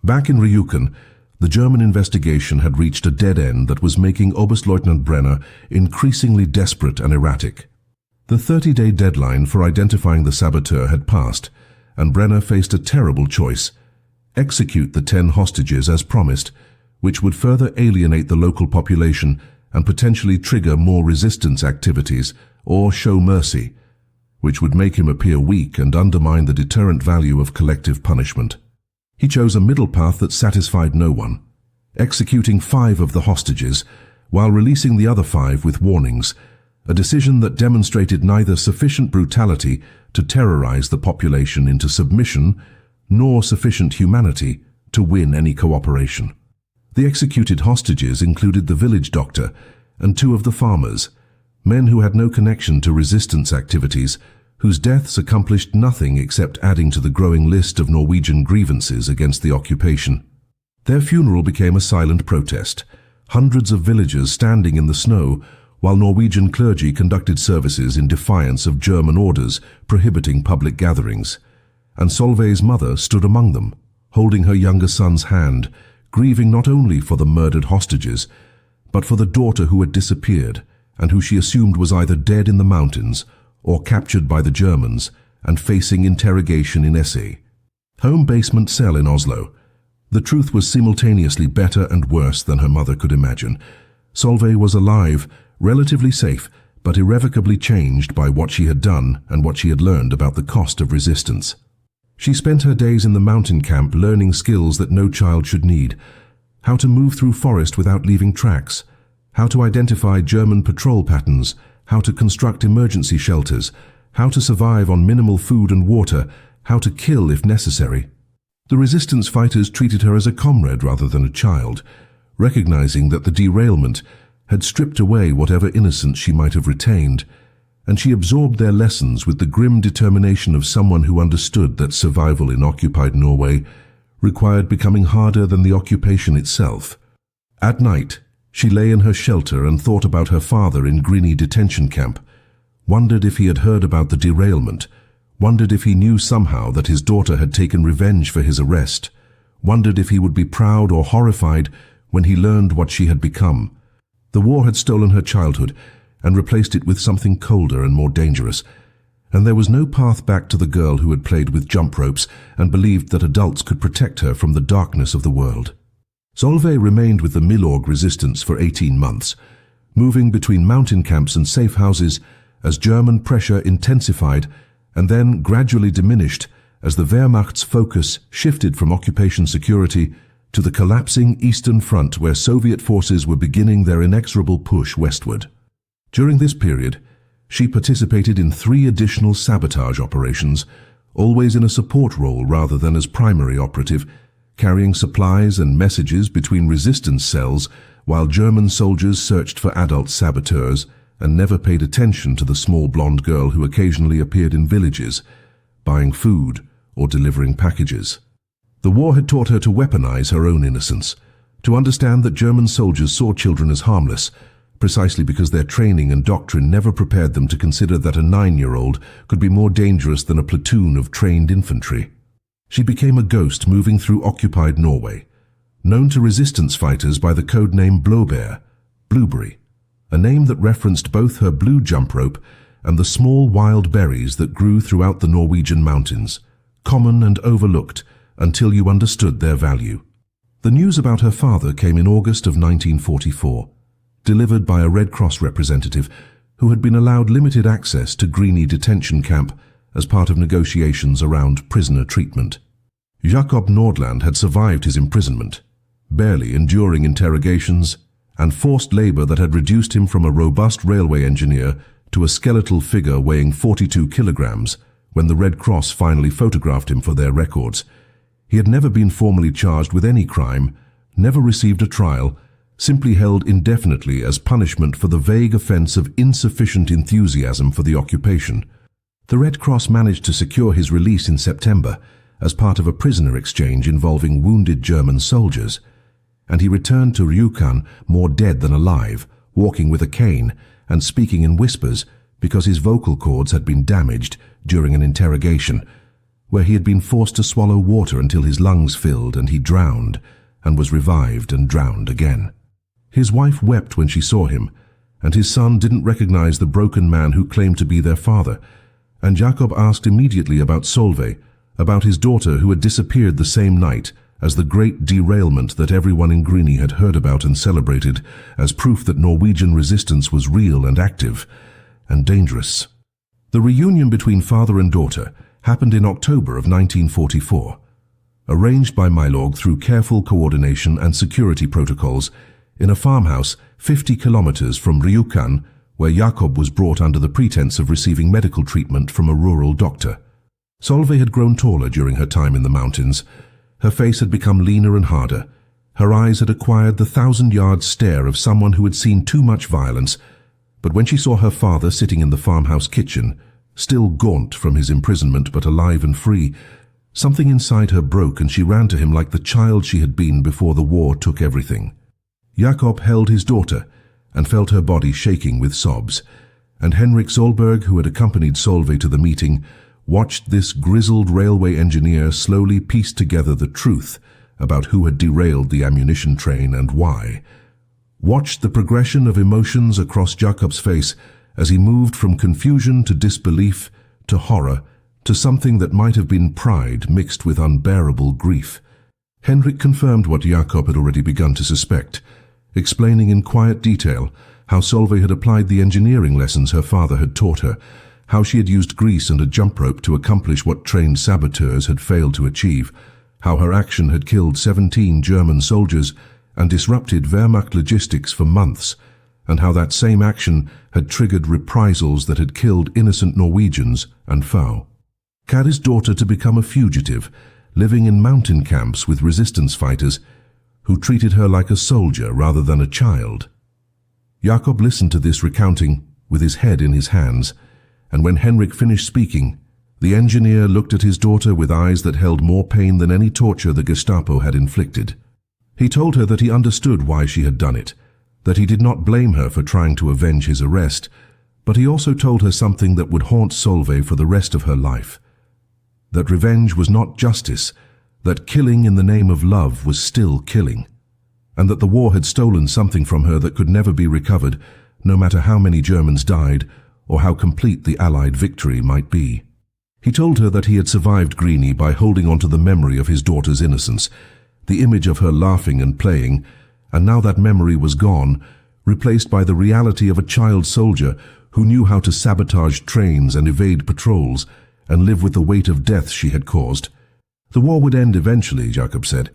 Back in Ryukin, the German investigation had reached a dead end that was making Oberstleutnant Brenner increasingly desperate and erratic. The 30-day deadline for identifying the saboteur had passed, and Brenner faced a terrible choice: execute the 10 hostages as promised, which would further alienate the local population and potentially trigger more resistance activities, or show mercy, which would make him appear weak and undermine the deterrent value of collective punishment. He chose a middle path that satisfied no one, executing 5 of the hostages while releasing the other 5 with warnings, a decision that demonstrated neither sufficient brutality to terrorize the population into submission nor sufficient humanity to win any cooperation. The executed hostages included the village doctor and 2 of the farmers, men who had no connection to resistance activities, whose deaths accomplished nothing except adding to the growing list of Norwegian grievances against the occupation. Their funeral became a silent protest, hundreds of villagers standing in the snow while Norwegian clergy conducted services in defiance of German orders prohibiting public gatherings. And Solveig's mother stood among them, holding her younger son's hand, grieving not only for the murdered hostages, but for the daughter who had disappeared and who she assumed was either dead in the mountains or captured by the Germans and facing interrogation in Esse. Home basement cell in Oslo. The truth was simultaneously better and worse than her mother could imagine. Solveig was alive, relatively safe, but irrevocably changed by what she had done and what she had learned about the cost of resistance. She spent her days in the mountain camp learning skills that no child should need: how to move through forest without leaving tracks, how to identify German patrol patterns, how to construct emergency shelters, how to survive on minimal food and water, how to kill if necessary. The resistance fighters treated her as a comrade rather than a child, recognizing that the derailment had stripped away whatever innocence she might have retained, and she absorbed their lessons with the grim determination of someone who understood that survival in occupied Norway required becoming harder than the occupation itself. At night, she lay in her shelter and thought about her father in Grini detention camp, wondered if he had heard about the derailment, wondered if he knew somehow that his daughter had taken revenge for his arrest, wondered if he would be proud or horrified when he learned what she had become. The war had stolen her childhood and replaced it with something colder and more dangerous, and there was no path back to the girl who had played with jump ropes and believed that adults could protect her from the darkness of the world. Solveig remained with the Milorg resistance for 18 months, moving between mountain camps and safe houses as German pressure intensified and then gradually diminished as the Wehrmacht's focus shifted from occupation security to the collapsing Eastern Front, where Soviet forces were beginning their inexorable push westward. During this period, she participated in 3 additional sabotage operations, always in a support role rather than as primary operative, carrying supplies and messages between resistance cells while German soldiers searched for adult saboteurs and never paid attention to the small blonde girl who occasionally appeared in villages, buying food or delivering packages. The war had taught her to weaponize her own innocence, to understand that German soldiers saw children as harmless, precisely because their training and doctrine never prepared them to consider that a 9-year-old could be more dangerous than a platoon of trained infantry. She became a ghost moving through occupied Norway, known to resistance fighters by the code name Blåbær, Blueberry, a name that referenced both her blue jump rope and the small wild berries that grew throughout the Norwegian mountains, common and overlooked until you understood their value. The news about her father came in August of 1944, delivered by a Red Cross representative who had been allowed limited access to Greeny detention camp as part of negotiations around prisoner treatment. Jakob Nordland had survived his imprisonment, barely enduring interrogations and forced labor that had reduced him from a robust railway engineer to a skeletal figure weighing 42 kilograms when the Red Cross finally photographed him for their records. He had never been formally charged with any crime, never received a trial, simply held indefinitely as punishment for the vague offense of insufficient enthusiasm for the occupation. The Red Cross managed to secure his release in September as part of a prisoner exchange involving wounded German soldiers, and he returned to Rjukan more dead than alive, walking with a cane and speaking in whispers because his vocal cords had been damaged during an interrogation, where he had been forced to swallow water until his lungs filled and he drowned, and was revived and drowned again. His wife wept when she saw him, and his son didn't recognize the broken man who claimed to be their father, and Jakob asked immediately about Solveig, about his daughter who had disappeared the same night as the great derailment that everyone in Greeny had heard about and celebrated as proof that Norwegian resistance was real and active and dangerous. The reunion between father and daughter happened in October of 1944, arranged by Milorg through careful coordination and security protocols in a farmhouse 50 kilometers from Rjukan, where Jakob was brought under the pretense of receiving medical treatment from a rural doctor. Solveig had grown taller during her time in the mountains. Her face had become leaner and harder. Her eyes had acquired the 1,000-yard stare of someone who had seen too much violence. But when she saw her father sitting in the farmhouse kitchen, still gaunt from his imprisonment but alive and free, something inside her broke and she ran to him like the child she had been before the war took everything. Jakob held his daughter and felt her body shaking with sobs, and Henrik Solberg, who had accompanied Solveig to the meeting, watched this grizzled railway engineer slowly piece together the truth about who had derailed the ammunition train and why. Watched the progression of emotions across Jakob's face as he moved from confusion to disbelief to horror to something that might have been pride mixed with unbearable grief. Henrik confirmed what Jakob had already begun to suspect, explaining in quiet detail how Solveig had applied the engineering lessons her father had taught her, how she had used grease and a jump rope to accomplish what trained saboteurs had failed to achieve, how her action had killed 17 German soldiers and disrupted Wehrmacht logistics for months, and how that same action had triggered reprisals that had killed innocent Norwegians and Fau. Kari's daughter to become a fugitive, living in mountain camps with resistance fighters who treated her like a soldier rather than a child. Jakob listened to this recounting with his head in his hands, and when Henrik finished speaking, the engineer looked at his daughter with eyes that held more pain than any torture the Gestapo had inflicted. He told her that he understood why she had done it, that he did not blame her for trying to avenge his arrest, but he also told her something that would haunt Solveig for the rest of her life. That revenge was not justice, that killing in the name of love was still killing, and that the war had stolen something from her that could never be recovered, no matter how many Germans died or how complete the Allied victory might be. He told her that he had survived Greeny by holding on to the memory of his daughter's innocence, the image of her laughing and playing, and now that memory was gone, replaced by the reality of a child soldier who knew how to sabotage trains and evade patrols and live with the weight of death she had caused. The war would end eventually, Jakob said.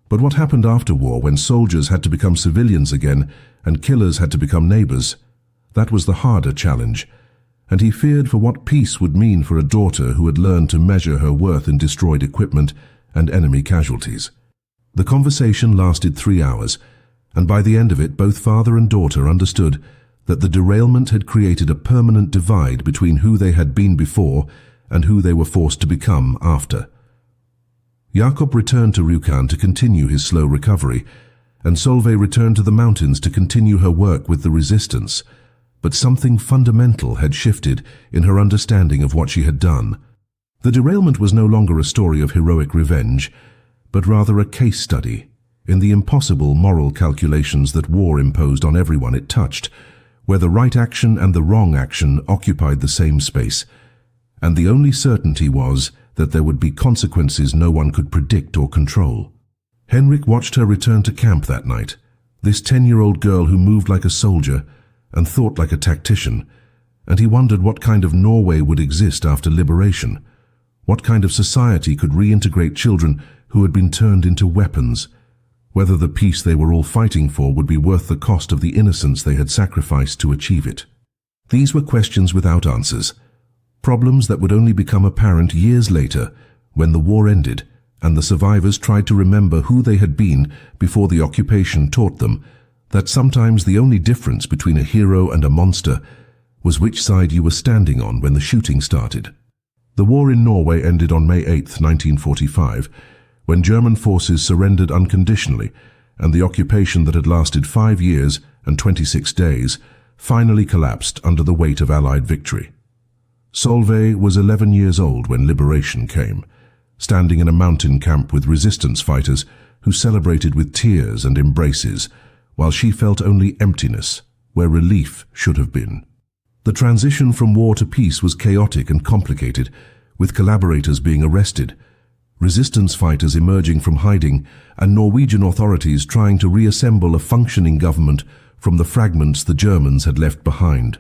But what happened after war, when soldiers had to become civilians again and killers had to become neighbors? That was the harder challenge, and he feared for what peace would mean for a daughter who had learned to measure her worth in destroyed equipment and enemy casualties. The conversation lasted 3 hours, and by the end of it both father and daughter understood that the derailment had created a permanent divide between who they had been before and who they were forced to become after. Jakob returned to Rjukan to continue his slow recovery, and Solveig returned to the mountains to continue her work with the resistance. But something fundamental had shifted in her understanding of what she had done. The derailment was no longer a story of heroic revenge, but rather a case study in the impossible moral calculations that war imposed on everyone it touched, where the right action and the wrong action occupied the same space, and the only certainty was that there would be consequences no one could predict or control. Henrik watched her return to camp that night, this 10-year-old girl who moved like a soldier and thought like a tactician, and he wondered what kind of Norway would exist after liberation. What kind of society could reintegrate children who had been turned into weapons? Whether the peace they were all fighting for would be worth the cost of the innocence they had sacrificed to achieve it. These were questions without answers, problems that would only become apparent years later when the war ended and the survivors tried to remember who they had been before the occupation taught them that sometimes the only difference between a hero and a monster was which side you were standing on when the shooting started. The war in Norway ended on May 8, 1945, when German forces surrendered unconditionally, and the occupation that had lasted 5 years and 26 days finally collapsed under the weight of Allied victory. Solveig was 11 years old when liberation came, standing in a mountain camp with resistance fighters who celebrated with tears and embraces, while she felt only emptiness where relief should have been. The transition from war to peace was chaotic and complicated, with collaborators being arrested, resistance fighters emerging from hiding, and Norwegian authorities trying to reassemble a functioning government from the fragments the Germans had left behind.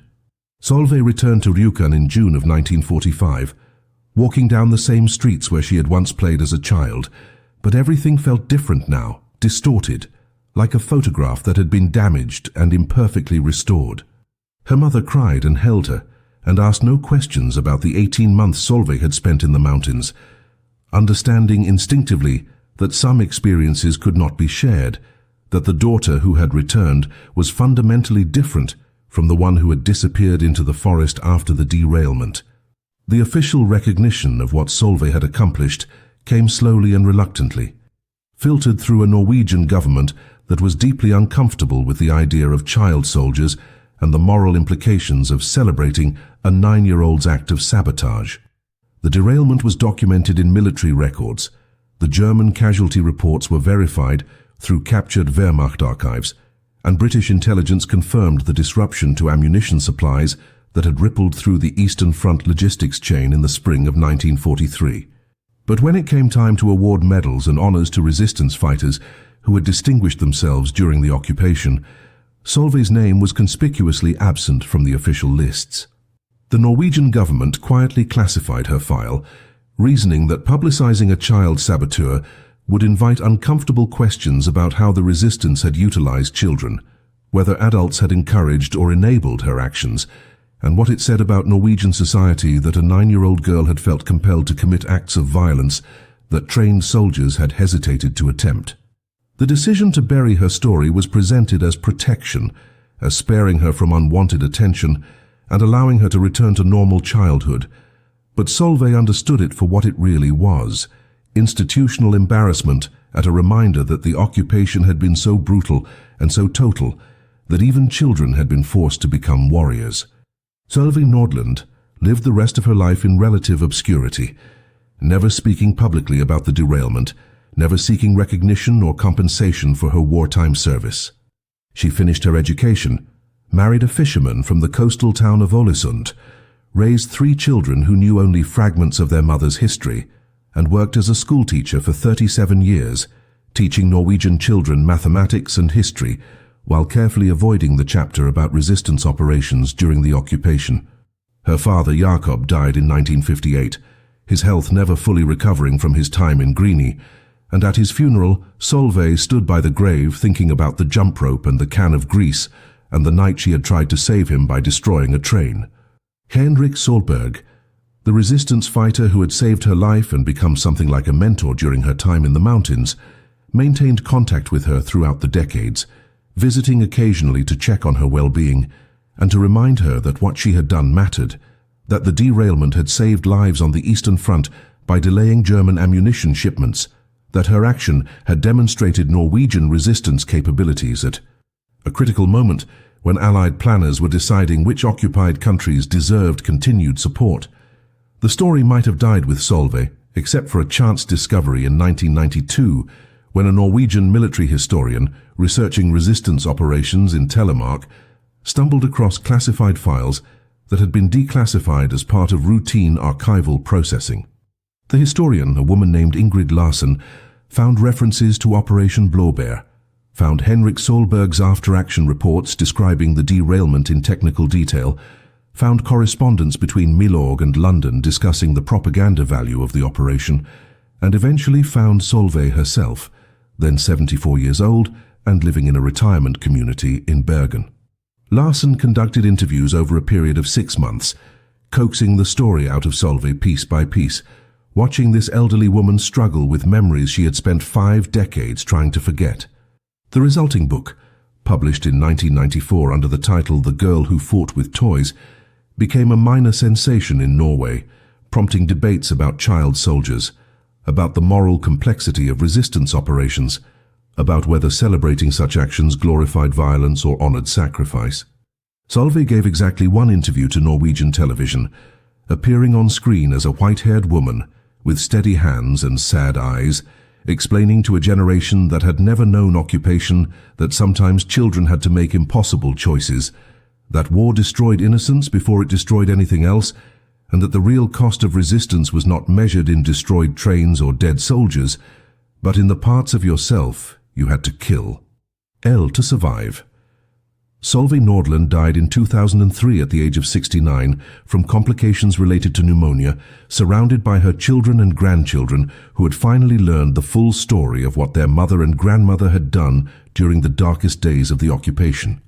Solveig returned to Rjukan in June of 1945, walking down the same streets where she had once played as a child, but everything felt different now, distorted, like a photograph that had been damaged and imperfectly restored. Her mother cried and held her, and asked no questions about the 18 months Solveig had spent in the mountains, understanding instinctively that some experiences could not be shared, that the daughter who had returned was fundamentally different from the one who had disappeared into the forest after the derailment. The official recognition of what Solveig had accomplished came slowly and reluctantly, filtered through a Norwegian government that was deeply uncomfortable with the idea of child soldiers and the moral implications of celebrating a 9-year-old's act of sabotage. The derailment was documented in military records. The German casualty reports were verified through captured Wehrmacht archives, and British intelligence confirmed the disruption to ammunition supplies that had rippled through the Eastern Front logistics chain in the spring of 1943. But when it came time to award medals and honors to resistance fighters who had distinguished themselves during the occupation, Solveig's name was conspicuously absent from the official lists. The Norwegian government quietly classified her file, reasoning that publicizing a child saboteur would invite uncomfortable questions about how the resistance had utilized children, whether adults had encouraged or enabled her actions, and what it said about Norwegian society that a 9-year-old girl had felt compelled to commit acts of violence that trained soldiers had hesitated to attempt. The decision to bury her story was presented as protection, as sparing her from unwanted attention and allowing her to return to normal childhood. But Solveig understood it for what it really was: institutional embarrassment at a reminder that the occupation had been so brutal and so total that even children had been forced to become warriors. Solveig Nordland lived the rest of her life in relative obscurity, never speaking publicly about the derailment, never seeking recognition or compensation for her wartime service. She finished her education, married a fisherman from the coastal town of Ålesund, raised 3 children who knew only fragments of their mother's history, and worked as a schoolteacher for 37 years, teaching Norwegian children mathematics and history while carefully avoiding the chapter about resistance operations during the occupation. Her father, Jakob, died in 1958, his health never fully recovering from his time in Greenie, and at his funeral, Solveig stood by the grave thinking about the jump rope and the can of grease and the night she had tried to save him by destroying a train. Henrik Solberg, the resistance fighter who had saved her life and become something like a mentor during her time in the mountains, maintained contact with her throughout the decades, visiting occasionally to check on her well-being and to remind her that what she had done mattered, that the derailment had saved lives on the Eastern Front by delaying German ammunition shipments, that her action had demonstrated Norwegian resistance capabilities at a critical moment when Allied planners were deciding which occupied countries deserved continued support. The story might have died with Solveig, except for a chance discovery in 1992, when a Norwegian military historian researching resistance operations in Telemark stumbled across classified files that had been declassified as part of routine archival processing. The historian, a woman named Ingrid Larsen, found references to Operation Blaubeer, found Henrik Solberg's after-action reports describing the derailment in technical detail, found correspondence between Milorg and London discussing the propaganda value of the operation, and eventually found Solveig herself, then 74 years old and living in a retirement community in Bergen. Larsen conducted interviews over a period of 6 months, coaxing the story out of Solveig piece by piece, watching this elderly woman struggle with memories she had spent 5 decades trying to forget. The resulting book, published in 1994 under the title The Girl Who Fought with Toys, became a minor sensation in Norway, prompting debates about child soldiers, about the moral complexity of resistance operations, about whether celebrating such actions glorified violence or honored sacrifice. Solveig gave exactly one interview to Norwegian television, appearing on screen as a white-haired woman with steady hands and sad eyes, explaining to a generation that had never known occupation that sometimes children had to make impossible choices, that war destroyed innocence before it destroyed anything else, and that the real cost of resistance was not measured in destroyed trains or dead soldiers, but in the parts of yourself you had to kill. To survive. Solveig Nordland died in 2003 at the age of 69 from complications related to pneumonia, surrounded by her children and grandchildren who had finally learned the full story of what their mother and grandmother had done during the darkest days of the occupation.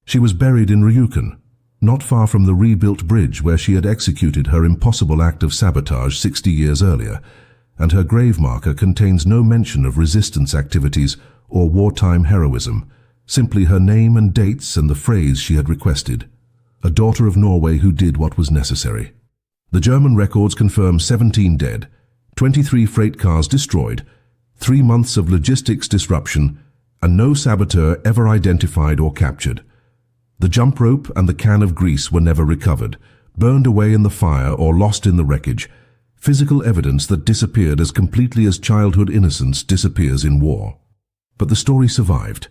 She was buried in Rjukan, not far from the rebuilt bridge where she had executed her impossible act of sabotage 60 years earlier, and her grave marker contains no mention of resistance activities or wartime heroism, simply her name and dates and the phrase she had requested: a daughter of Norway who did what was necessary. The German records confirm 17 dead, 23 freight cars destroyed, 3 months of logistics disruption, and no saboteur ever identified or captured. The jump rope and the can of grease were never recovered, burned away in the fire or lost in the wreckage, physical evidence that disappeared as completely as childhood innocence disappears in war. But the story survived,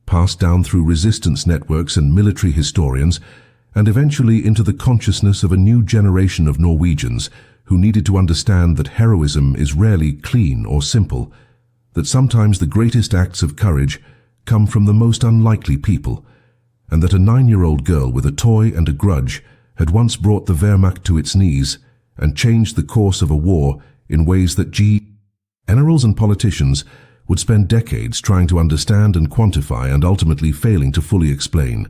passed down through resistance networks and military historians, and eventually into the consciousness of a new generation of Norwegians who needed to understand that heroism is rarely clean or simple, that sometimes the greatest acts of courage come from the most unlikely people, and that a 9-year-old girl with a toy and a grudge had once brought the Wehrmacht to its knees and changed the course of a war in ways that generals and politicians would spend decades trying to understand and quantify and ultimately failing to fully explain,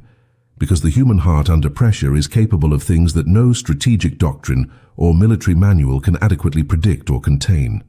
because the human heart under pressure is capable of things that no strategic doctrine or military manual can adequately predict or contain.